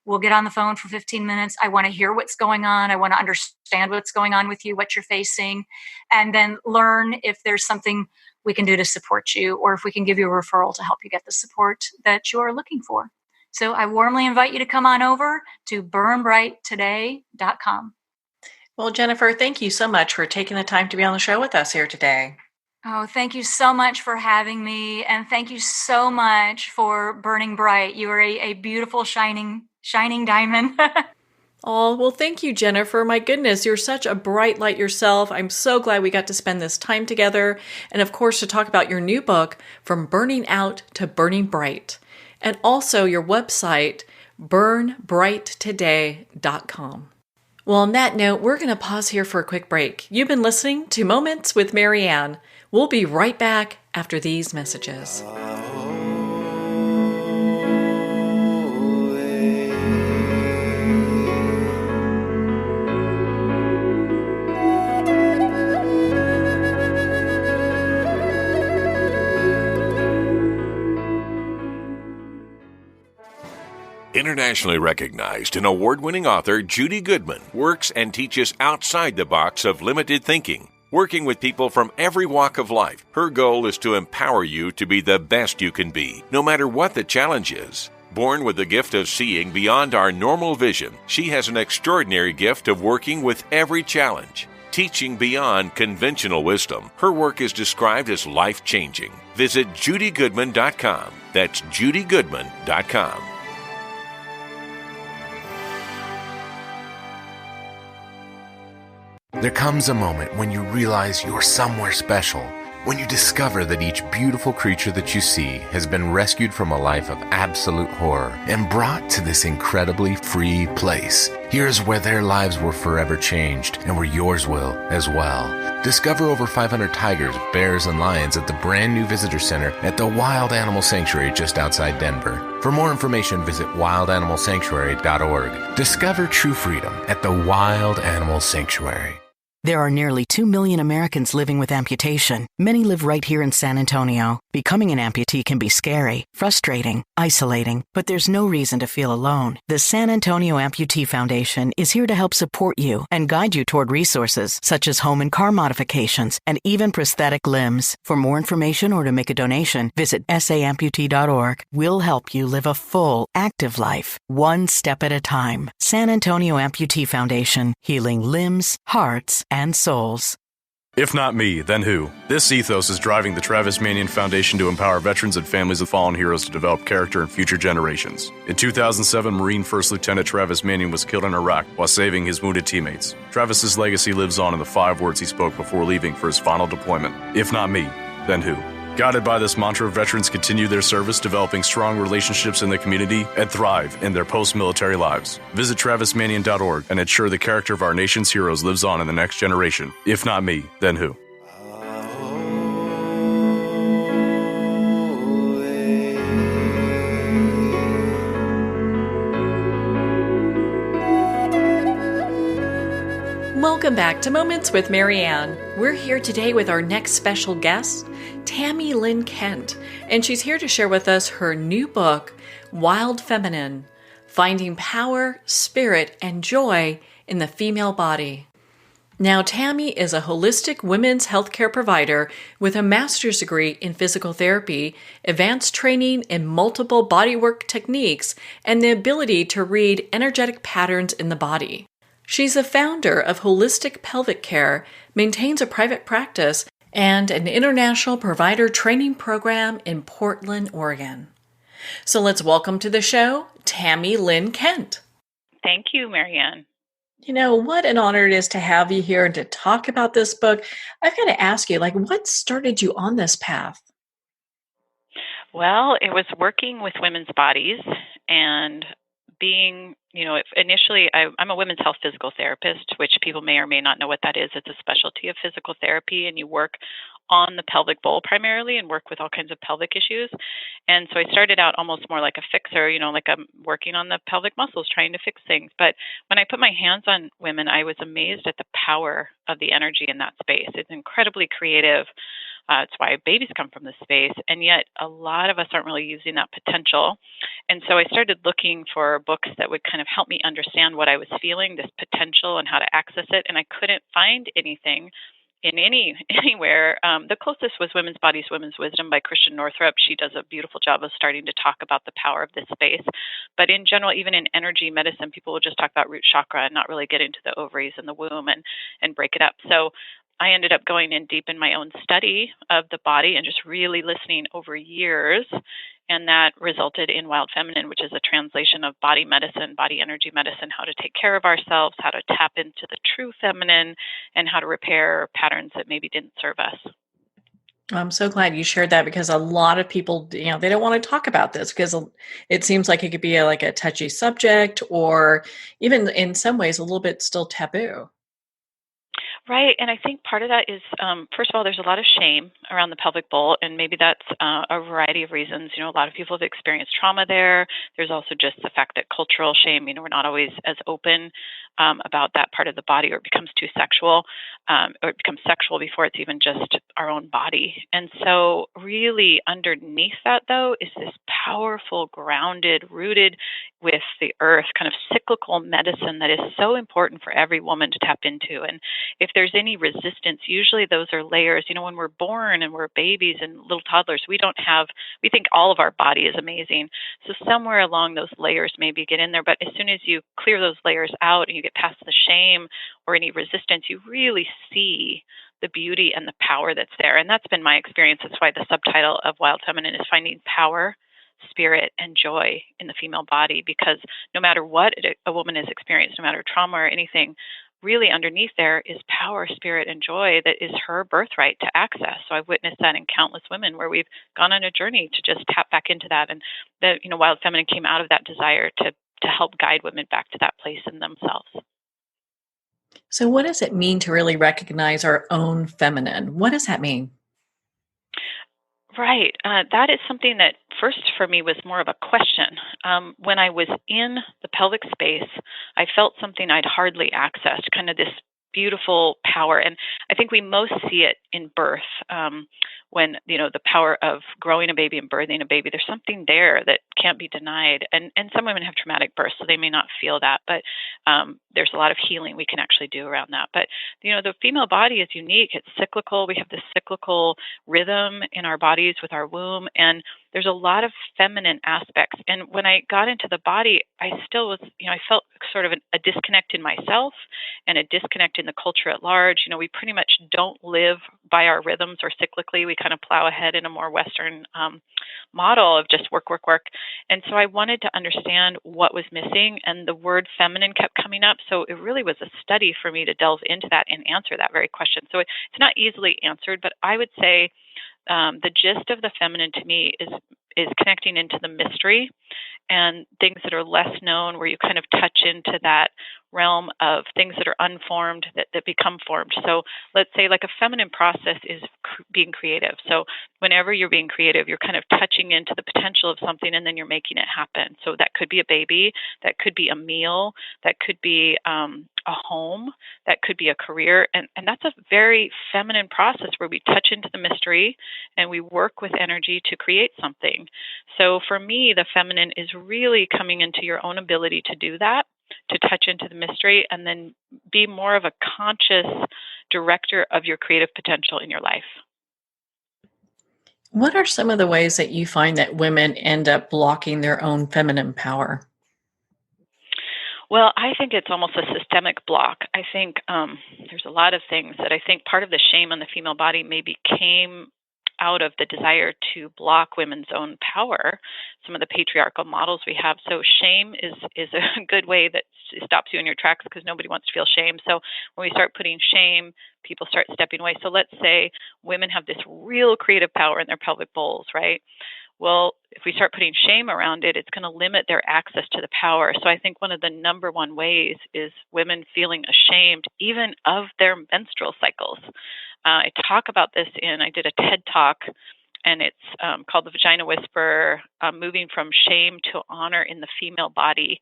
We'll get on the phone for 15 minutes. I want to hear what's going on. I want to understand what's going on with you, what you're facing, and then learn if there's something we can do to support you, or if we can give you a referral to help you get the support that you are looking for. So I warmly invite you to come on over to burnbrighttoday.com. Well, Jennifer, thank you so much for taking the time to be on the show with us here today. Oh, thank you so much for having me. And thank you so much for burning bright. You are a beautiful, shining diamond. Oh, well, thank you, Jennifer. My goodness, you're such a bright light yourself. I'm so glad we got to spend this time together. And of course, to talk about your new book, From Burning Out to Burning Bright. And also your website, burnbrighttoday.com. Well, on that note, we're going to pause here for a quick break. You've been listening to Moments with Marianne. We'll be right back after these messages. Internationally recognized and award-winning author Judy Goodman works and teaches outside the box of limited thinking. Working with people from every walk of life, her goal is to empower you to be the best you can be, no matter what the challenge is. Born with the gift of seeing beyond our normal vision, she has an extraordinary gift of working with every challenge. Teaching beyond conventional wisdom, her work is described as life-changing. Visit judygoodman.com. That's judygoodman.com. There comes a moment when you realize you're somewhere special. When you discover that each beautiful creature that you see has been rescued from a life of absolute horror and brought to this incredibly free place. Here's where their lives were forever changed and where yours will as well. Discover over 500 tigers, bears, and lions at the brand new visitor center at the Wild Animal Sanctuary just outside Denver. For more information, visit wildanimalsanctuary.org. Discover true freedom at the Wild Animal Sanctuary. There are nearly 2 million Americans living with amputation. Many live right here in San Antonio. Becoming an amputee can be scary, frustrating, isolating, but there's no reason to feel alone. The San Antonio Amputee Foundation is here to help support you and guide you toward resources such as home and car modifications and even prosthetic limbs. For more information or to make a donation, visit saamputee.org. We'll help you live a full, active life, one step at a time. San Antonio Amputee Foundation, healing limbs, hearts, and souls. If not me, then who? This ethos is driving the Travis Manion Foundation to empower veterans and families of fallen heroes to develop character in future generations. In 2007, Marine First Lieutenant Travis Manion was killed in Iraq while saving his wounded teammates. Travis's legacy lives on in the 5 words he spoke before leaving for his final deployment. If not me, then who? Guided by this mantra, veterans continue their service, developing strong relationships in the community, and thrive in their post-military lives. Visit TravisManion.org and ensure the character of our nation's heroes lives on in the next generation. If not me, then who? Welcome back to Moments with Marianne. We're here today with our next special guest, Tami Lynn Kent, and she's here to share with us her new book, Wild Feminine: Finding Power, Spirit, and Joy in the Female Body. Now, Tami is a holistic women's healthcare provider with a master's degree in physical therapy, advanced training in multiple bodywork techniques, and the ability to read energetic patterns in the body. She's a founder of Holistic Pelvic Care, maintains a private practice, and an international provider training program in Portland, Oregon. So let's welcome to the show, Tami Lynn Kent. Thank you, Marianne. You know, what an honor it is to have you here and to talk about this book. I've got to ask you, what started you on this path? Well, it was working with women's bodies and being, initially I'm a women's health physical therapist, which people may or may not know what that is. It's a specialty of physical therapy, and you work on the pelvic bowl primarily and work with all kinds of pelvic issues. And so I started out almost more like a fixer, like I'm working on the pelvic muscles, trying to fix things. But when I put my hands on women, I was amazed at the power of the energy in that space. It's incredibly creative. It's why babies come from this space. And yet a lot of us aren't really using that potential. And so I started looking for books that would kind of help me understand what I was feeling, this potential, and how to access it. And I couldn't find anything in anywhere. The closest was Women's Bodies, Women's Wisdom by Christian Northrup. She does a beautiful job of starting to talk about the power of this space. But in general, even in energy medicine, people will just talk about root chakra and not really get into the ovaries and the womb and break it up. So I ended up going in deep in my own study of the body and just really listening over years. And that resulted in Wild Feminine, which is a translation of body medicine, body energy medicine, how to take care of ourselves, how to tap into the true feminine, and how to repair patterns that maybe didn't serve us. I'm so glad you shared that, because a lot of people, they don't want to talk about this because it seems like it could be a touchy subject, or even in some ways a little bit still taboo. Right. And I think part of that is, first of all, there's a lot of shame around the pelvic bowl, and maybe that's a variety of reasons. A lot of people have experienced trauma there. There's also just the fact that cultural shame, we're not always as open about that part of the body, or it becomes too sexual, or it becomes sexual before it's even just our own body. And so, really, underneath that, though, is this powerful, grounded, rooted with the earth, kind of cyclical medicine that is so important for every woman to tap into. And if there's any resistance, usually those are layers. When we're born and we're babies and little toddlers, we think all of our body is amazing. So somewhere along those layers maybe get in there. But as soon as you clear those layers out and you get past the shame or any resistance, you really see the beauty and the power that's there. And that's been my experience. That's why the subtitle of Wild Feminine is Finding Power, Spirit, and Joy in the Female Body, because no matter what a woman has experienced, no matter trauma or anything, really underneath there is power, spirit, and joy that is her birthright to access. So I've witnessed that in countless women where we've gone on a journey to just tap back into that. And the Wild Feminine came out of that desire to help guide women back to that place in themselves. So what does it mean to really recognize our own feminine? What does that mean? Right. That is something that first for me was more of a question. When I was in the pelvic space, I felt something I'd hardly accessed, kind of this beautiful power. And I think we most see it in birth, when, the power of growing a baby and birthing a baby. There's something there that can't be denied. And some women have traumatic births, so they may not feel that. But there's a lot of healing we can actually do around that. But, the female body is unique. It's cyclical. We have this cyclical rhythm in our bodies with our womb. And there's a lot of feminine aspects. And when I got into the body, I still was, I felt sort of a disconnect in myself and a disconnect in the culture at large. We pretty much don't live by our rhythms or cyclically. We kind of plow ahead in a more Western model of just work, work, work. And so I wanted to understand what was missing, and the word feminine kept coming up. So it really was a study for me to delve into that and answer that very question. So it's not easily answered, but I would say the gist of the feminine to me is connecting into the mystery and things that are less known, where you kind of touch into that realm of things that are unformed that become formed. So let's say like a feminine process is being creative. So whenever you're being creative, you're kind of touching into the potential of something, and then you're making it happen. So that could be a baby, that could be a meal, that could be a home, that could be a career. And that's a very feminine process where we touch into the mystery and we work with energy to create something. So for me, the feminine is really coming into your own ability to do that, to touch into the mystery, and then be more of a conscious director of your creative potential in your life. What are some of the ways that you find that women end up blocking their own feminine power? Well, I think it's almost a systemic block. I think there's a lot of things that I think part of the shame on the female body maybe came out of the desire to block women's own power, some of the patriarchal models we have. So shame is a good way that stops you in your tracks, because nobody wants to feel shame. So when we start putting shame, people start stepping away. So let's say women have this real creative power in their pelvic bowls, right? Well, if we start putting shame around it, it's going to limit their access to the power. So I think one of the number one ways is women feeling ashamed even of their menstrual cycles. I talk about this I did a TED Talk, and it's called The Vagina Whisperer, Moving from Shame to Honor in the Female Body.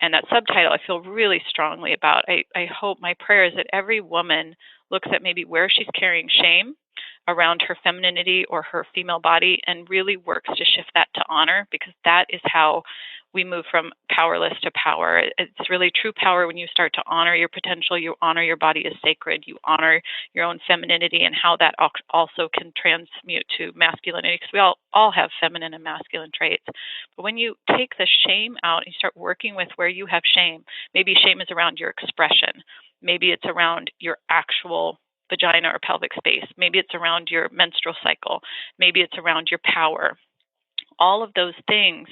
And that subtitle I feel really strongly about. I hope, my prayer is that every woman looks at maybe where she's carrying shame around her femininity or her female body and really works to shift that to honor, because that is how we move from powerless to power. It's really true power when you start to honor your potential. You honor your body as sacred. You honor your own femininity, and how that also can transmute to masculinity, because we all have feminine and masculine traits. But when you take the shame out and you start working with where you have shame, maybe shame is around your expression. Maybe it's around your actual vagina or pelvic space. Maybe it's around your menstrual cycle. Maybe it's around your power. All of those things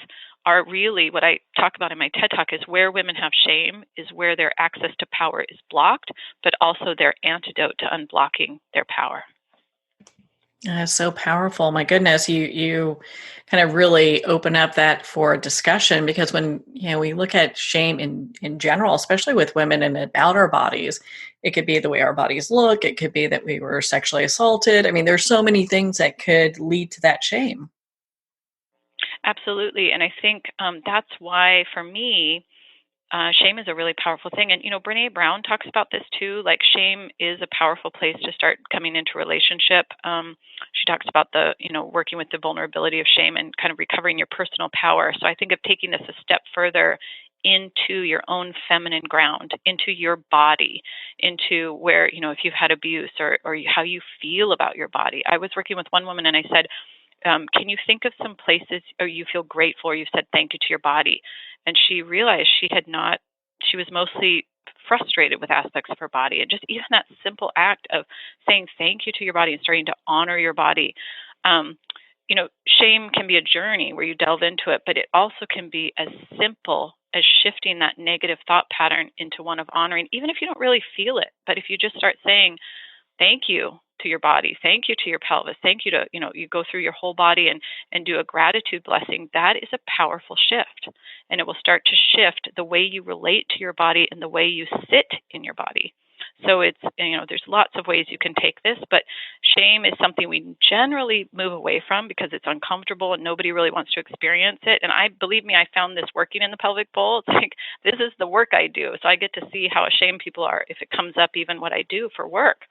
are really what I talk about in my TED Talk, is where women have shame is where their access to power is blocked, but also their antidote to unblocking their power. So powerful. My goodness, you kind of really open up that for discussion, because when we look at shame in general, especially with women and about our bodies, it could be the way our bodies look. It could be that we were sexually assaulted. I mean, there's so many things that could lead to that shame. Absolutely. And I think that's why, for me, shame is a really powerful thing. And, Brene Brown talks about this too. Like, shame is a powerful place to start coming into relationship. She talks about working with the vulnerability of shame and kind of recovering your personal power. So I think of taking this a step further into your own feminine ground, into your body, into where, if you've had abuse or how you feel about your body. I was working with one woman and I said, can you think of some places or you feel grateful or you said thank you to your body? And she realized she was mostly frustrated with aspects of her body. And just even that simple act of saying thank you to your body and starting to honor your body. Shame can be a journey where you delve into it, but it also can be as simple as shifting that negative thought pattern into one of honoring, even if you don't really feel it. But if you just start saying, thank you to your body, thank you to your pelvis, thank you to, you go through your whole body and do a gratitude blessing, that is a powerful shift. And it will start to shift the way you relate to your body and the way you sit in your body. So it's, there's lots of ways you can take this, but shame is something we generally move away from because it's uncomfortable and nobody really wants to experience it. And believe me, I found this working in the pelvic bowl. It's like, this is the work I do. So I get to see how ashamed people are if it comes up, even what I do for work.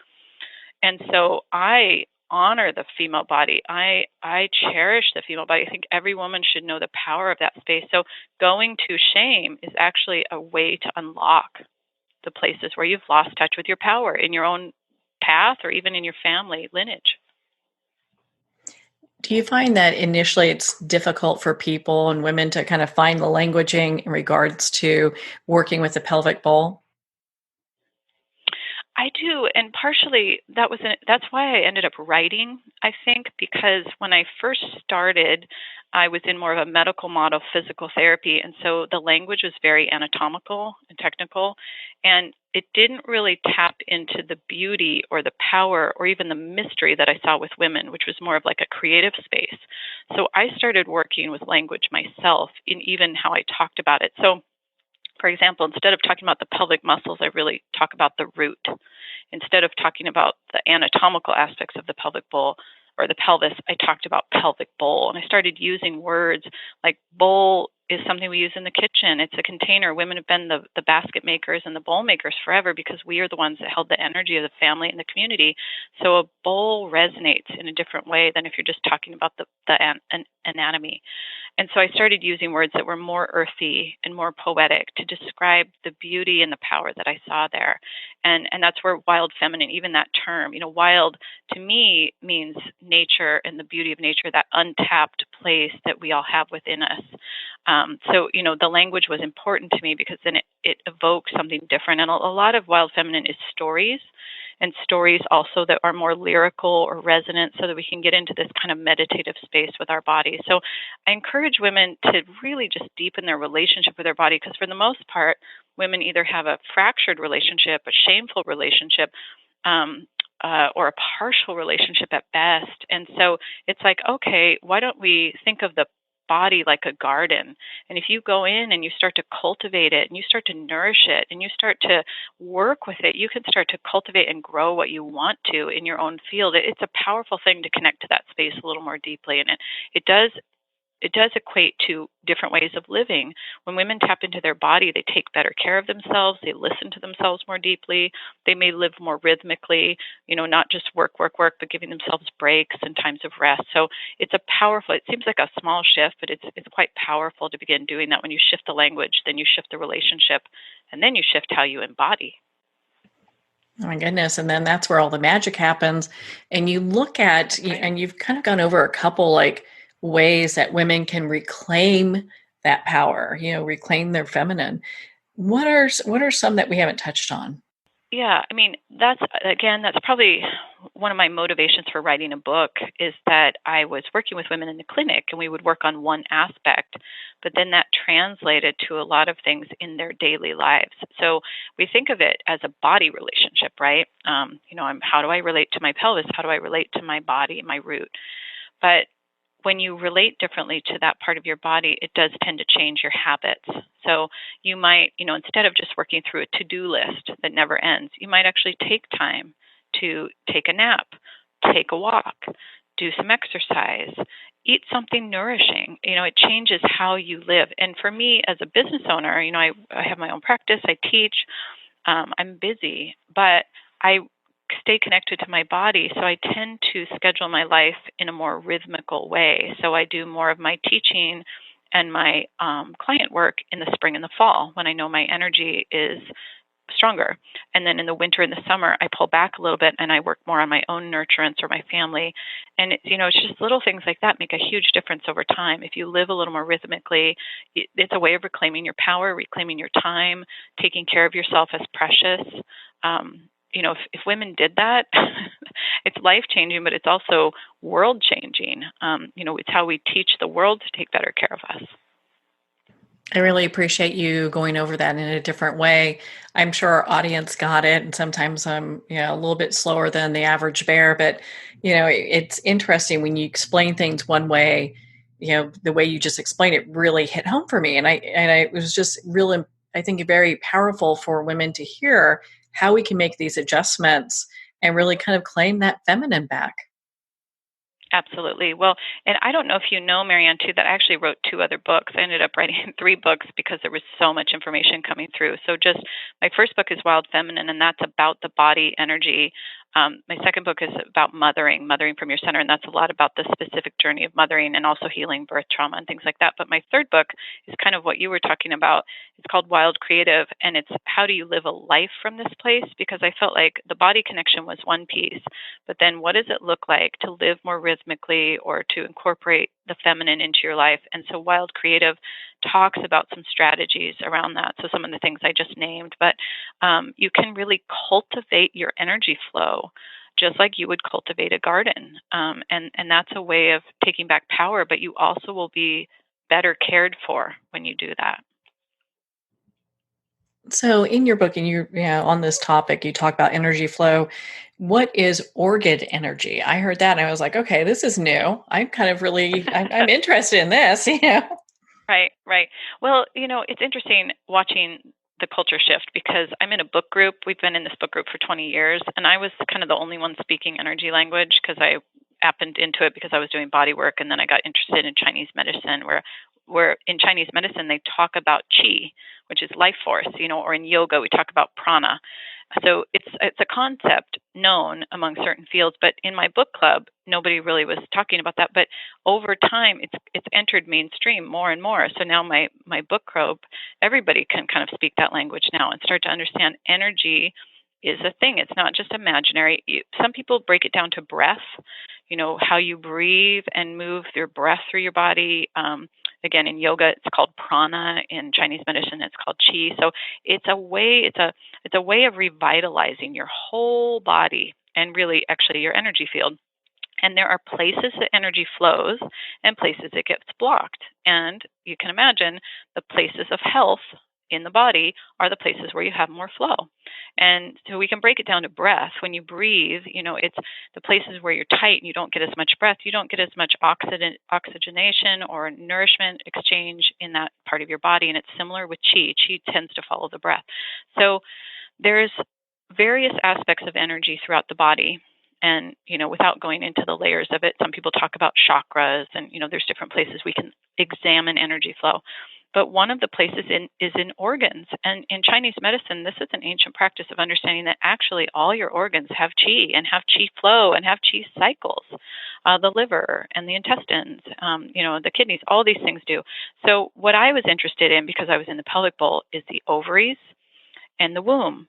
And so I honor the female body. I cherish the female body. I think every woman should know the power of that space. So going to shame is actually a way to unlock the places where you've lost touch with your power in your own path or even in your family lineage. Do you find that initially it's difficult for people and women to kind of find the languaging in regards to working with the pelvic bowl? I do, and partially that's why I ended up writing, I think, because when I first started, I was in more of a medical model physical therapy, and so the language was very anatomical and technical, and it didn't really tap into the beauty or the power or even the mystery that I saw with women, which was more of like a creative space. So I started working with language myself in even how I talked about it. So, for example, instead of talking about the pelvic muscles, I really talk about the root. Instead of talking about the anatomical aspects of the pelvic bowl or the pelvis, I talked about pelvic bowl. And I started using words like bowl is something we use in the kitchen. It's a container. Women have been the basket makers and the bowl makers forever because we are the ones that held the energy of the family and the community. So a bowl resonates in a different way than if you're just talking about the anatomy. And so I started using words that were more earthy and more poetic to describe the beauty and the power that I saw there. And that's where wild feminine, even that term, wild to me means nature and the beauty of nature, that untapped place that we all have within us. So, the language was important to me because then it evokes something different. And a lot of wild feminine is stories, and stories also that are more lyrical or resonant so that we can get into this kind of meditative space with our body. So I encourage women to really just deepen their relationship with their body because for the most part, women either have a fractured relationship, a shameful relationship, or a partial relationship at best. And so it's like, okay, why don't we think of the body like a garden? And if you go in and you start to cultivate it and you start to nourish it and you start to work with it, you can start to cultivate and grow what you want to in your own field. It's a powerful thing to connect to that space a little more deeply. And it does equate to different ways of living. When women tap into their body, they take better care of themselves. They listen to themselves more deeply. They may live more rhythmically, not just work, but giving themselves breaks and times of rest. So it seems like a small shift, but it's quite powerful to begin doing that. When you shift the language, then you shift the relationship, and then you shift how you embody. Oh my goodness. And then that's where all the magic happens. And you look at, and you've kind of gone over a couple ways that women can reclaim that power, reclaim their feminine. What are some that we haven't touched on? Yeah, I mean, that's probably one of my motivations for writing a book is that I was working with women in the clinic, and we would work on one aspect, but then that translated to a lot of things in their daily lives. So we think of it as a body relationship, right? How do I relate to my pelvis? How do I relate to my body, my root? But when you relate differently to that part of your body, it does tend to change your habits. So you might, instead of just working through a to-do list that never ends, you might actually take time to take a nap, take a walk, do some exercise, eat something nourishing. It changes how you live. And for me as a business owner, I have my own practice, I teach, I'm busy, but I stay connected to my body. So I tend to schedule my life in a more rhythmical way. So I do more of my teaching and my client work in the spring and the fall when I know my energy is stronger. And then in the winter and the summer, I pull back a little bit and I work more on my own nurturance or my family. And it's just little things like that make a huge difference over time. If you live a little more rhythmically, it's a way of reclaiming your power, reclaiming your time, taking care of yourself as precious. If women did that, it's life-changing, but it's also world-changing. It's how we teach the world to take better care of us. I really appreciate you going over that in a different way. I'm sure our audience got it, and sometimes I'm, a little bit slower than the average bear, but it's interesting when you explain things one way. The way you just explained it really hit home for me, and I it was just really, I think, very powerful for women to hear how we can make these adjustments and really kind of claim that feminine back. Absolutely. Well, and I don't know if you know, Marianne, too, that I actually wrote 2 other books. I ended up writing 3 books because there was so much information coming through. So just my first book is Wild Feminine, and that's about the body energy. My second book is about mothering from your center, and that's a lot about the specific journey of mothering and also healing birth trauma and things like that. But my third book is kind of what you were talking about. It's called Wild Creative, and it's how do you live a life from this place? Because I felt like the body connection was one piece, but then what does it look like to live more rhythmically or to incorporate the feminine into your life? And so Wild Creative talks about some strategies around that. So some of the things I just named, but you can really cultivate your energy flow just like you would cultivate a garden. And that's a way of taking back power, but you also will be better cared for when you do that. So in your book, and on this topic, you talk about energy flow. What is organ energy? I heard that and I was like, okay, this is new. I'm kind of really, I'm interested in this, Right. Well, it's interesting watching the culture shift because I'm in a book group. We've been in this book group for 20 years, and I was kind of the only one speaking energy language because I happened into it because I was doing body work, and then I got interested in Chinese medicine, where in Chinese medicine they talk about qi, which is life force, or in yoga we talk about prana. So it's a concept known among certain fields, but in my book club, nobody really was talking about that. But over time, it's entered mainstream more and more. So now my book club, everybody can kind of speak that language now and start to understand energy is a thing. It's not just imaginary. Some people break it down to breath, how you breathe and move your breath through your body. Again, in yoga, it's called prana. In Chinese medicine, it's called qi. So it's a way of revitalizing your whole body and really actually your energy field. And there are places that energy flows and places it gets blocked. And you can imagine the places of health in the body are the places where you have more flow. And so we can break it down to breath. When you breathe, it's the places where you're tight and you don't get as much breath, you don't get as much oxygenation or nourishment exchange in that part of your body. And it's similar with qi. Qi tends to follow the breath. So there's various aspects of energy throughout the body. And, without going into the layers of it, some people talk about chakras and, there's different places we can examine energy flow. But one of the places is in organs. And in Chinese medicine, this is an ancient practice of understanding that actually all your organs have qi and have qi flow and have qi cycles. The liver and the intestines, the kidneys, all these things do. So what I was interested in, because I was in the pelvic bowl, is the ovaries and the womb.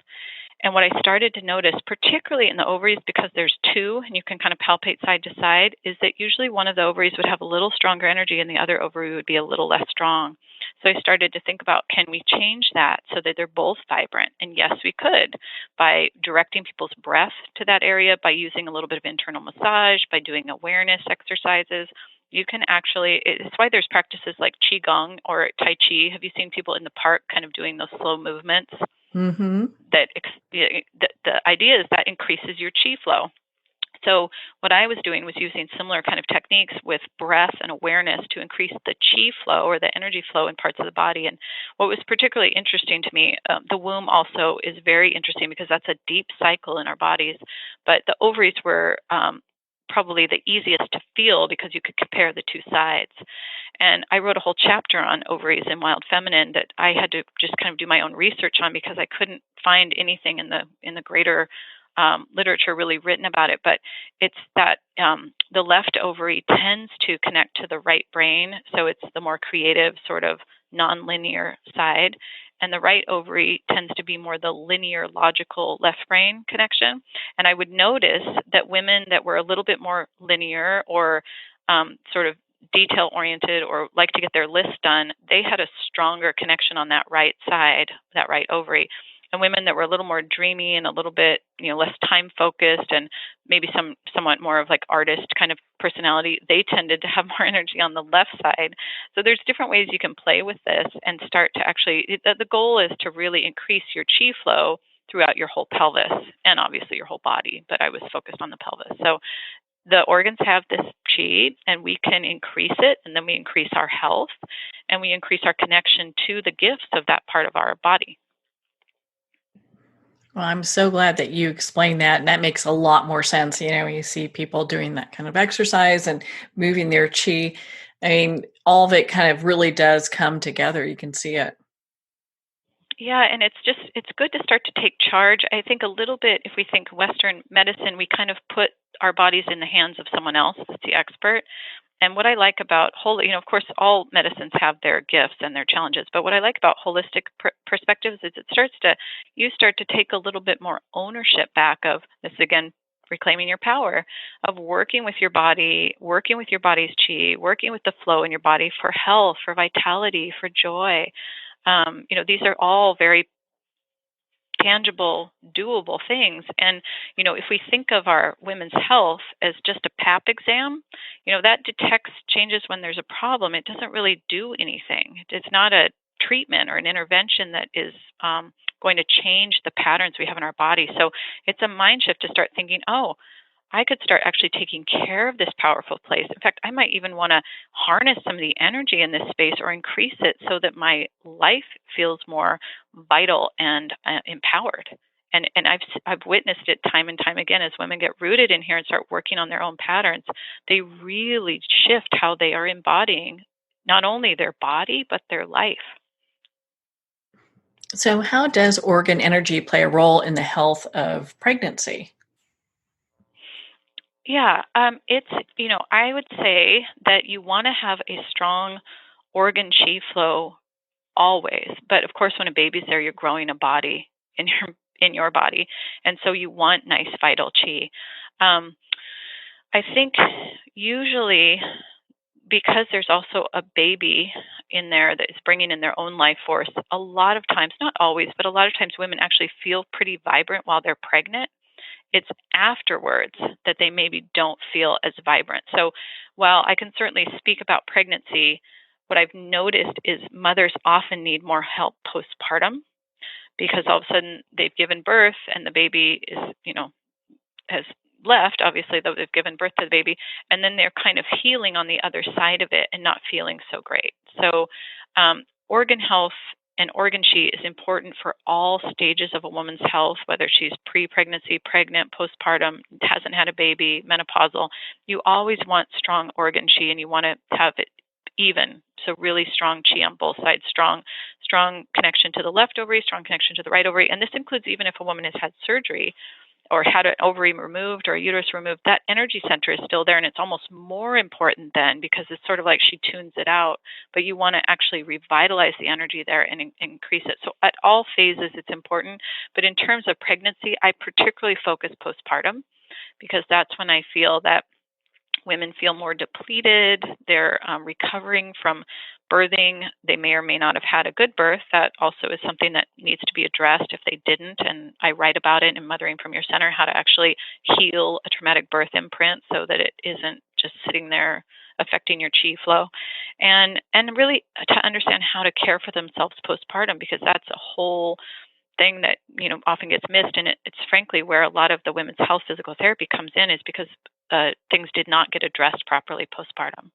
And what I started to notice, particularly in the ovaries, because there's two and you can kind of palpate side to side, is that usually one of the ovaries would have a little stronger energy and the other ovary would be a little less strong. So I started to think about, can we change that so that they're both vibrant? And yes, we could, by directing people's breath to that area, by using a little bit of internal massage, by doing awareness exercises. You can actually, it's why there's practices like Qigong or Tai Chi. Have you seen people in the park kind of doing those slow movements? Mm-hmm. The idea is that increases your Qi flow. So what I was doing was using similar kind of techniques with breath and awareness to increase the Qi flow or the energy flow in parts of the body. And what was particularly interesting to me, the womb also is very interesting because that's a deep cycle in our bodies. But the ovaries were probably the easiest to feel because you could compare the two sides. And I wrote a whole chapter on ovaries in Wild Feminine that I had to just kind of do my own research on because I couldn't find anything in the greater literature really written about it. But it's that the left ovary tends to connect to the right brain, so it's the more creative sort of nonlinear side. And the right ovary tends to be more the linear, logical left brain connection. And I would notice that women that were a little bit more linear or sort of detail oriented or like to get their list done, they had a stronger connection on that right side, that right ovary. And women that were a little more dreamy and a little bit, less time focused and maybe somewhat more of like artist kind of personality, they tended to have more energy on the left side. So there's different ways you can play with this and start to actually, the goal is to really increase your Qi flow throughout your whole pelvis and obviously your whole body, but I was focused on the pelvis. So the organs have this Qi and we can increase it, and then we increase our health and we increase our connection to the gifts of that part of our body. Well, I'm so glad that you explained that. And that makes a lot more sense. You see people doing that kind of exercise and moving their chi. I mean, all of it kind of really does come together. You can see it. Yeah, and it's good to start to take charge. I think a little bit, if we think Western medicine, we kind of put our bodies in the hands of someone else that's the expert. And what I like about of course, all medicines have their gifts and their challenges. But what I like about holistic perspectives is you start to take a little bit more ownership back of this, again, reclaiming your power of working with your body, working with your body's chi, working with the flow in your body for health, for vitality, for joy. These are all very tangible, doable things. And, if we think of our women's health as just a pap exam, that detects changes when there's a problem. It doesn't really do anything. It's not a treatment or an intervention that is going to change the patterns we have in our body. So it's a mind shift to start thinking, I could start actually taking care of this powerful place. In fact, I might even want to harness some of the energy in this space or increase it so that my life feels more vital and empowered. And I've witnessed it time and time again as women get rooted in here and start working on their own patterns. They really shift how they are embodying not only their body, but their life. So how does organ energy play a role in the health of pregnancy? Yeah, it's, I would say that you want to have a strong organ chi flow always. But of course, when a baby's there, you're growing a body in your body. And so you want nice vital chi. I think usually because there's also a baby in there that is bringing in their own life force, a lot of times, not always, but a lot of times women actually feel pretty vibrant while they're pregnant. It's afterwards that they maybe don't feel as vibrant. So while I can certainly speak about pregnancy, what I've noticed is mothers often need more help postpartum because all of a sudden they've given birth and the baby is, has left, obviously, though they've given birth to the baby, and then they're kind of healing on the other side of it and not feeling so great. So organ health and organ chi is important for all stages of a woman's health, whether she's pre-pregnancy, pregnant, postpartum, hasn't had a baby, menopausal. You always want strong organ chi, and you want to have it even. So really strong chi on both sides, strong connection to the left ovary, strong connection to the right ovary. And this includes even if a woman has had surgery. or had an ovary removed or a uterus removed, that energy center is still there, and it's almost more important then because it's sort of like she tunes it out, but you want to actually revitalize the energy there and increase it. So at all phases, it's important. But in terms of pregnancy, I particularly focus postpartum because that's when I feel that women feel more depleted. They're recovering from birthing. They may or may not have had a good birth. That also is something that needs to be addressed if they didn't. And I write about it in Mothering from Your Center, how to actually heal a traumatic birth imprint so that it isn't just sitting there affecting your chi flow. And really to understand how to care for themselves postpartum, because that's a whole thing that often gets missed, and it's frankly where a lot of the women's health physical therapy comes in, is because things did not get addressed properly postpartum.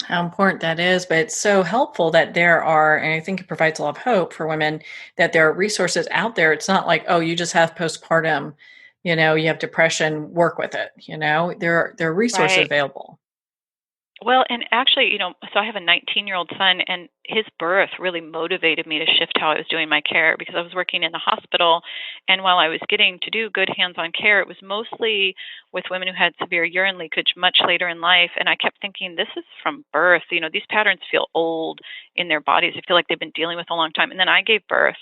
How important that is, but it's so helpful that there are, and I think it provides a lot of hope for women that there are resources out there. It's not like, oh, you just have postpartum, you have depression, work with it. There are resources Right. available. Well, and actually, so I have a 19-year-old son, and his birth really motivated me to shift how I was doing my care because I was working in the hospital. And while I was getting to do good hands on care, it was mostly with women who had severe urine leakage much later in life. And I kept thinking, this is from birth. These patterns feel old in their bodies. I feel like they've been dealing with a long time. And then I gave birth.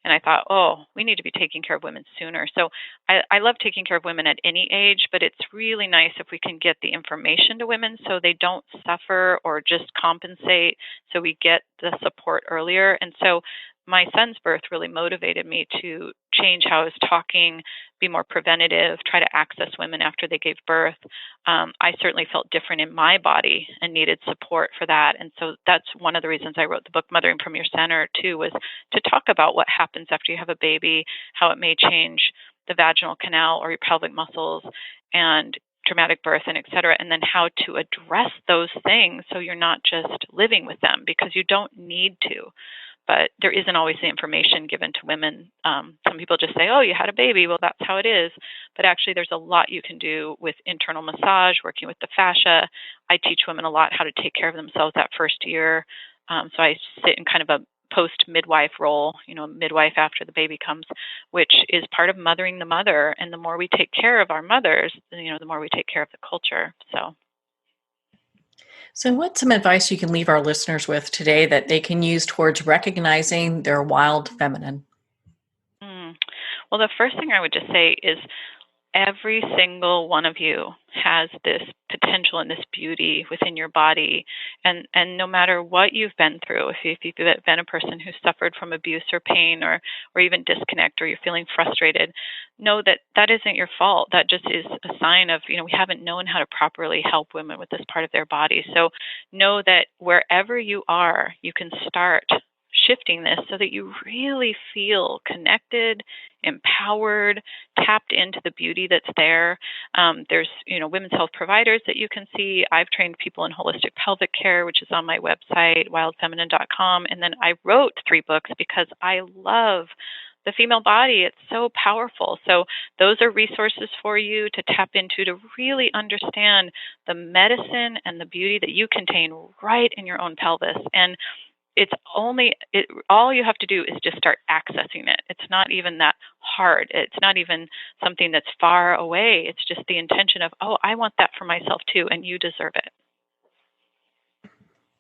And I thought, oh, we need to be taking care of women sooner. So I love taking care of women at any age, but it's really nice if we can get the information to women so they don't suffer or just compensate, so we get the support earlier. And so my son's birth really motivated me to change how I was talking, be more preventative, try to access women after they gave birth. I certainly felt different in my body and needed support for that. And so that's one of the reasons I wrote the book, Mothering from Your Center, too, was to talk about what happens after you have a baby, how it may change the vaginal canal or your pelvic muscles and traumatic birth and et cetera, and then how to address those things so you're not just living with them, because you don't need to. But there isn't always the information given to women. Some people just say, oh, you had a baby. Well, that's how it is. But actually, there's a lot you can do with internal massage, working with the fascia. I teach women a lot how to take care of themselves that first year. So I sit in kind of a post-midwife role, midwife after the baby comes, which is part of mothering the mother. And the more we take care of our mothers, the more we take care of the culture. So, what's some advice you can leave our listeners with today that they can use towards recognizing their wild feminine? Well, the first thing I would just say is every single one of you has this potential and this beauty within your body. And no matter what you've been through, if you've been a person who suffered from abuse or pain or even disconnect, or you're feeling frustrated, know that that isn't your fault. That just is a sign of, we haven't known how to properly help women with this part of their body. So know that wherever you are, you can start shifting this so that you really feel connected, empowered, tapped into the beauty that's there. There's, women's health providers that you can see. I've trained people in holistic pelvic care, which is on my website, wildfeminine.com. And then I wrote 3 books because I love the female body. It's so powerful. So those are resources for you to tap into to really understand the medicine and the beauty that you contain right in your own pelvis. And all you have to do is just start accessing it. It's not even that hard. It's not even something that's far away. It's just the intention of, oh, I want that for myself too, and you deserve it.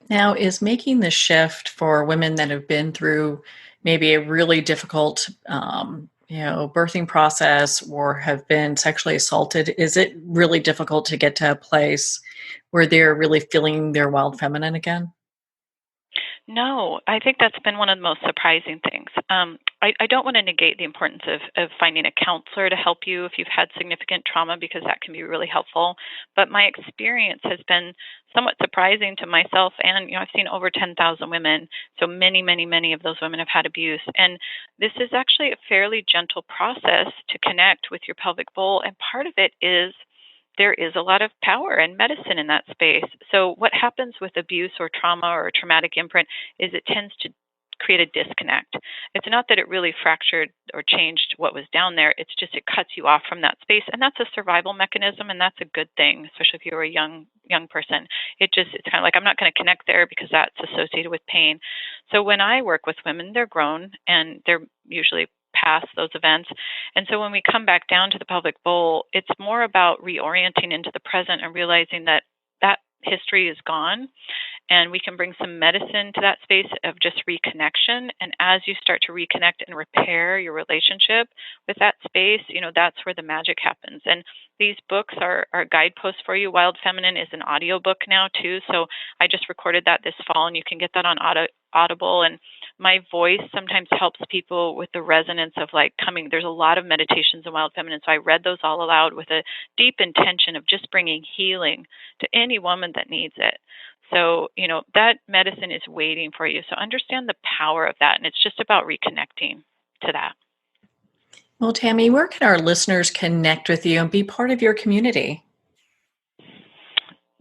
Now, is making the shift for women that have been through maybe a really difficult, birthing process or have been sexually assaulted, is it really difficult to get to a place where they're really feeling their wild feminine again? No, I think that's been one of the most surprising things. I don't want to negate the importance of finding a counselor to help you if you've had significant trauma, because that can be really helpful. But my experience has been somewhat surprising to myself. And, I've seen over 10,000 women. So many, many, many of those women have had abuse. And this is actually a fairly gentle process to connect with your pelvic bowl. And part of it is there is a lot of power and medicine in that space. So what happens with abuse or trauma or traumatic imprint is it tends to create a disconnect. It's not that it really fractured or changed what was down there. It's just it cuts you off from that space. And that's a survival mechanism, and that's a good thing, especially if you're a young person. It's kind of like, I'm not going to connect there because that's associated with pain. So when I work with women, they're grown and they're usually past those events. And so when we come back down to the pelvic bowl, it's more about reorienting into the present and realizing that that history is gone, and we can bring some medicine to that space of just reconnection. And as you start to reconnect and repair your relationship with that space, that's where the magic happens. And these books are guideposts for you. Wild Feminine is an audiobook now too. So I just recorded that this fall, and you can get that on Audible. And my voice sometimes helps people with the resonance of there's a lot of meditations in Wild Feminine. So I read those all aloud with a deep intention of just bringing healing to any woman that needs it. So, that medicine is waiting for you. So understand the power of that. And it's just about reconnecting to that. Well, Tami, where can our listeners connect with you and be part of your community?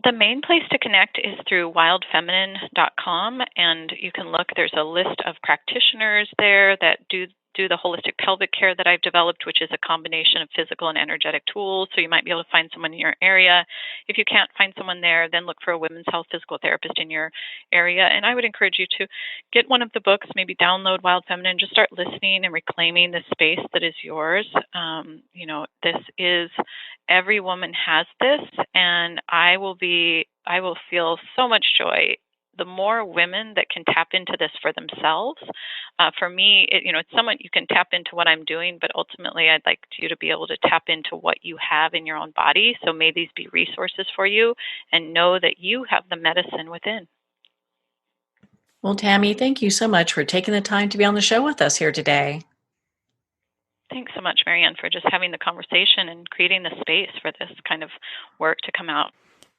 The main place to connect is through wildfeminine.com, and you can look. There's a list of practitioners there that do the holistic pelvic care that I've developed, which is a combination of physical and energetic tools. So you might be able to find someone in your area. If you can't find someone there, then look for a women's health physical therapist in your area. And I would encourage you to get one of the books, maybe download Wild Feminine, just start listening and reclaiming the space that is yours. This is, every woman has this, and I will feel so much joy the more women that can tap into this for themselves. For me, it's somewhat you can tap into what I'm doing, but ultimately I'd like you to be able to tap into what you have in your own body. So may these be resources for you, and know that you have the medicine within. Well, Tami, thank you so much for taking the time to be on the show with us here today. Thanks so much, Marianne, for just having the conversation and creating the space for this kind of work to come out.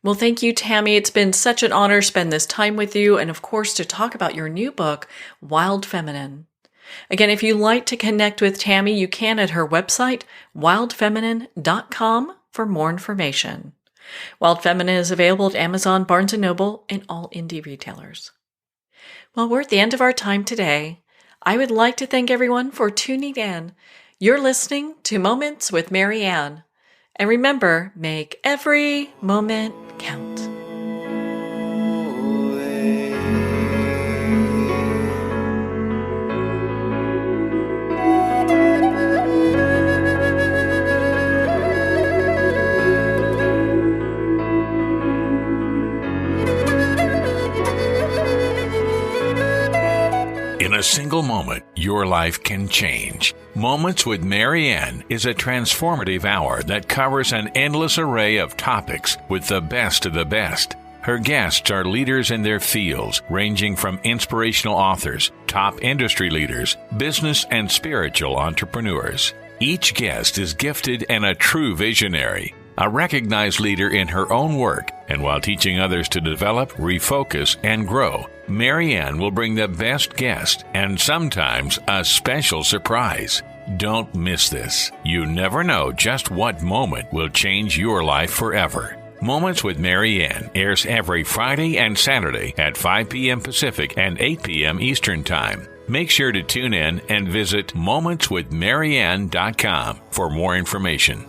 Well, thank you, Tami. It's been such an honor to spend this time with you, and of course, to talk about your new book, Wild Feminine. Again, if you'd like to connect with Tami, you can at her website, wildfeminine.com, for more information. Wild Feminine is available at Amazon, Barnes & Noble, and all indie retailers. Well, we're at the end of our time today. I would like to thank everyone for tuning in. You're listening to Moments with Marianne. And remember, make every moment count. In a single moment, your life can change. Moments with Marianne is a transformative hour that covers an endless array of topics with the best of the best. Her guests are leaders in their fields, ranging from inspirational authors, top industry leaders, business and spiritual entrepreneurs. Each guest is gifted and a true visionary, a recognized leader in her own work, and while teaching others to develop, refocus, and grow, Marianne will bring the best guest and sometimes a special surprise. Don't miss this. You never know just what moment will change your life forever. Moments with Marianne airs every Friday and Saturday at 5 p.m. Pacific and 8 p.m. Eastern Time. Make sure to tune in and visit momentswithmarianne.com for more information.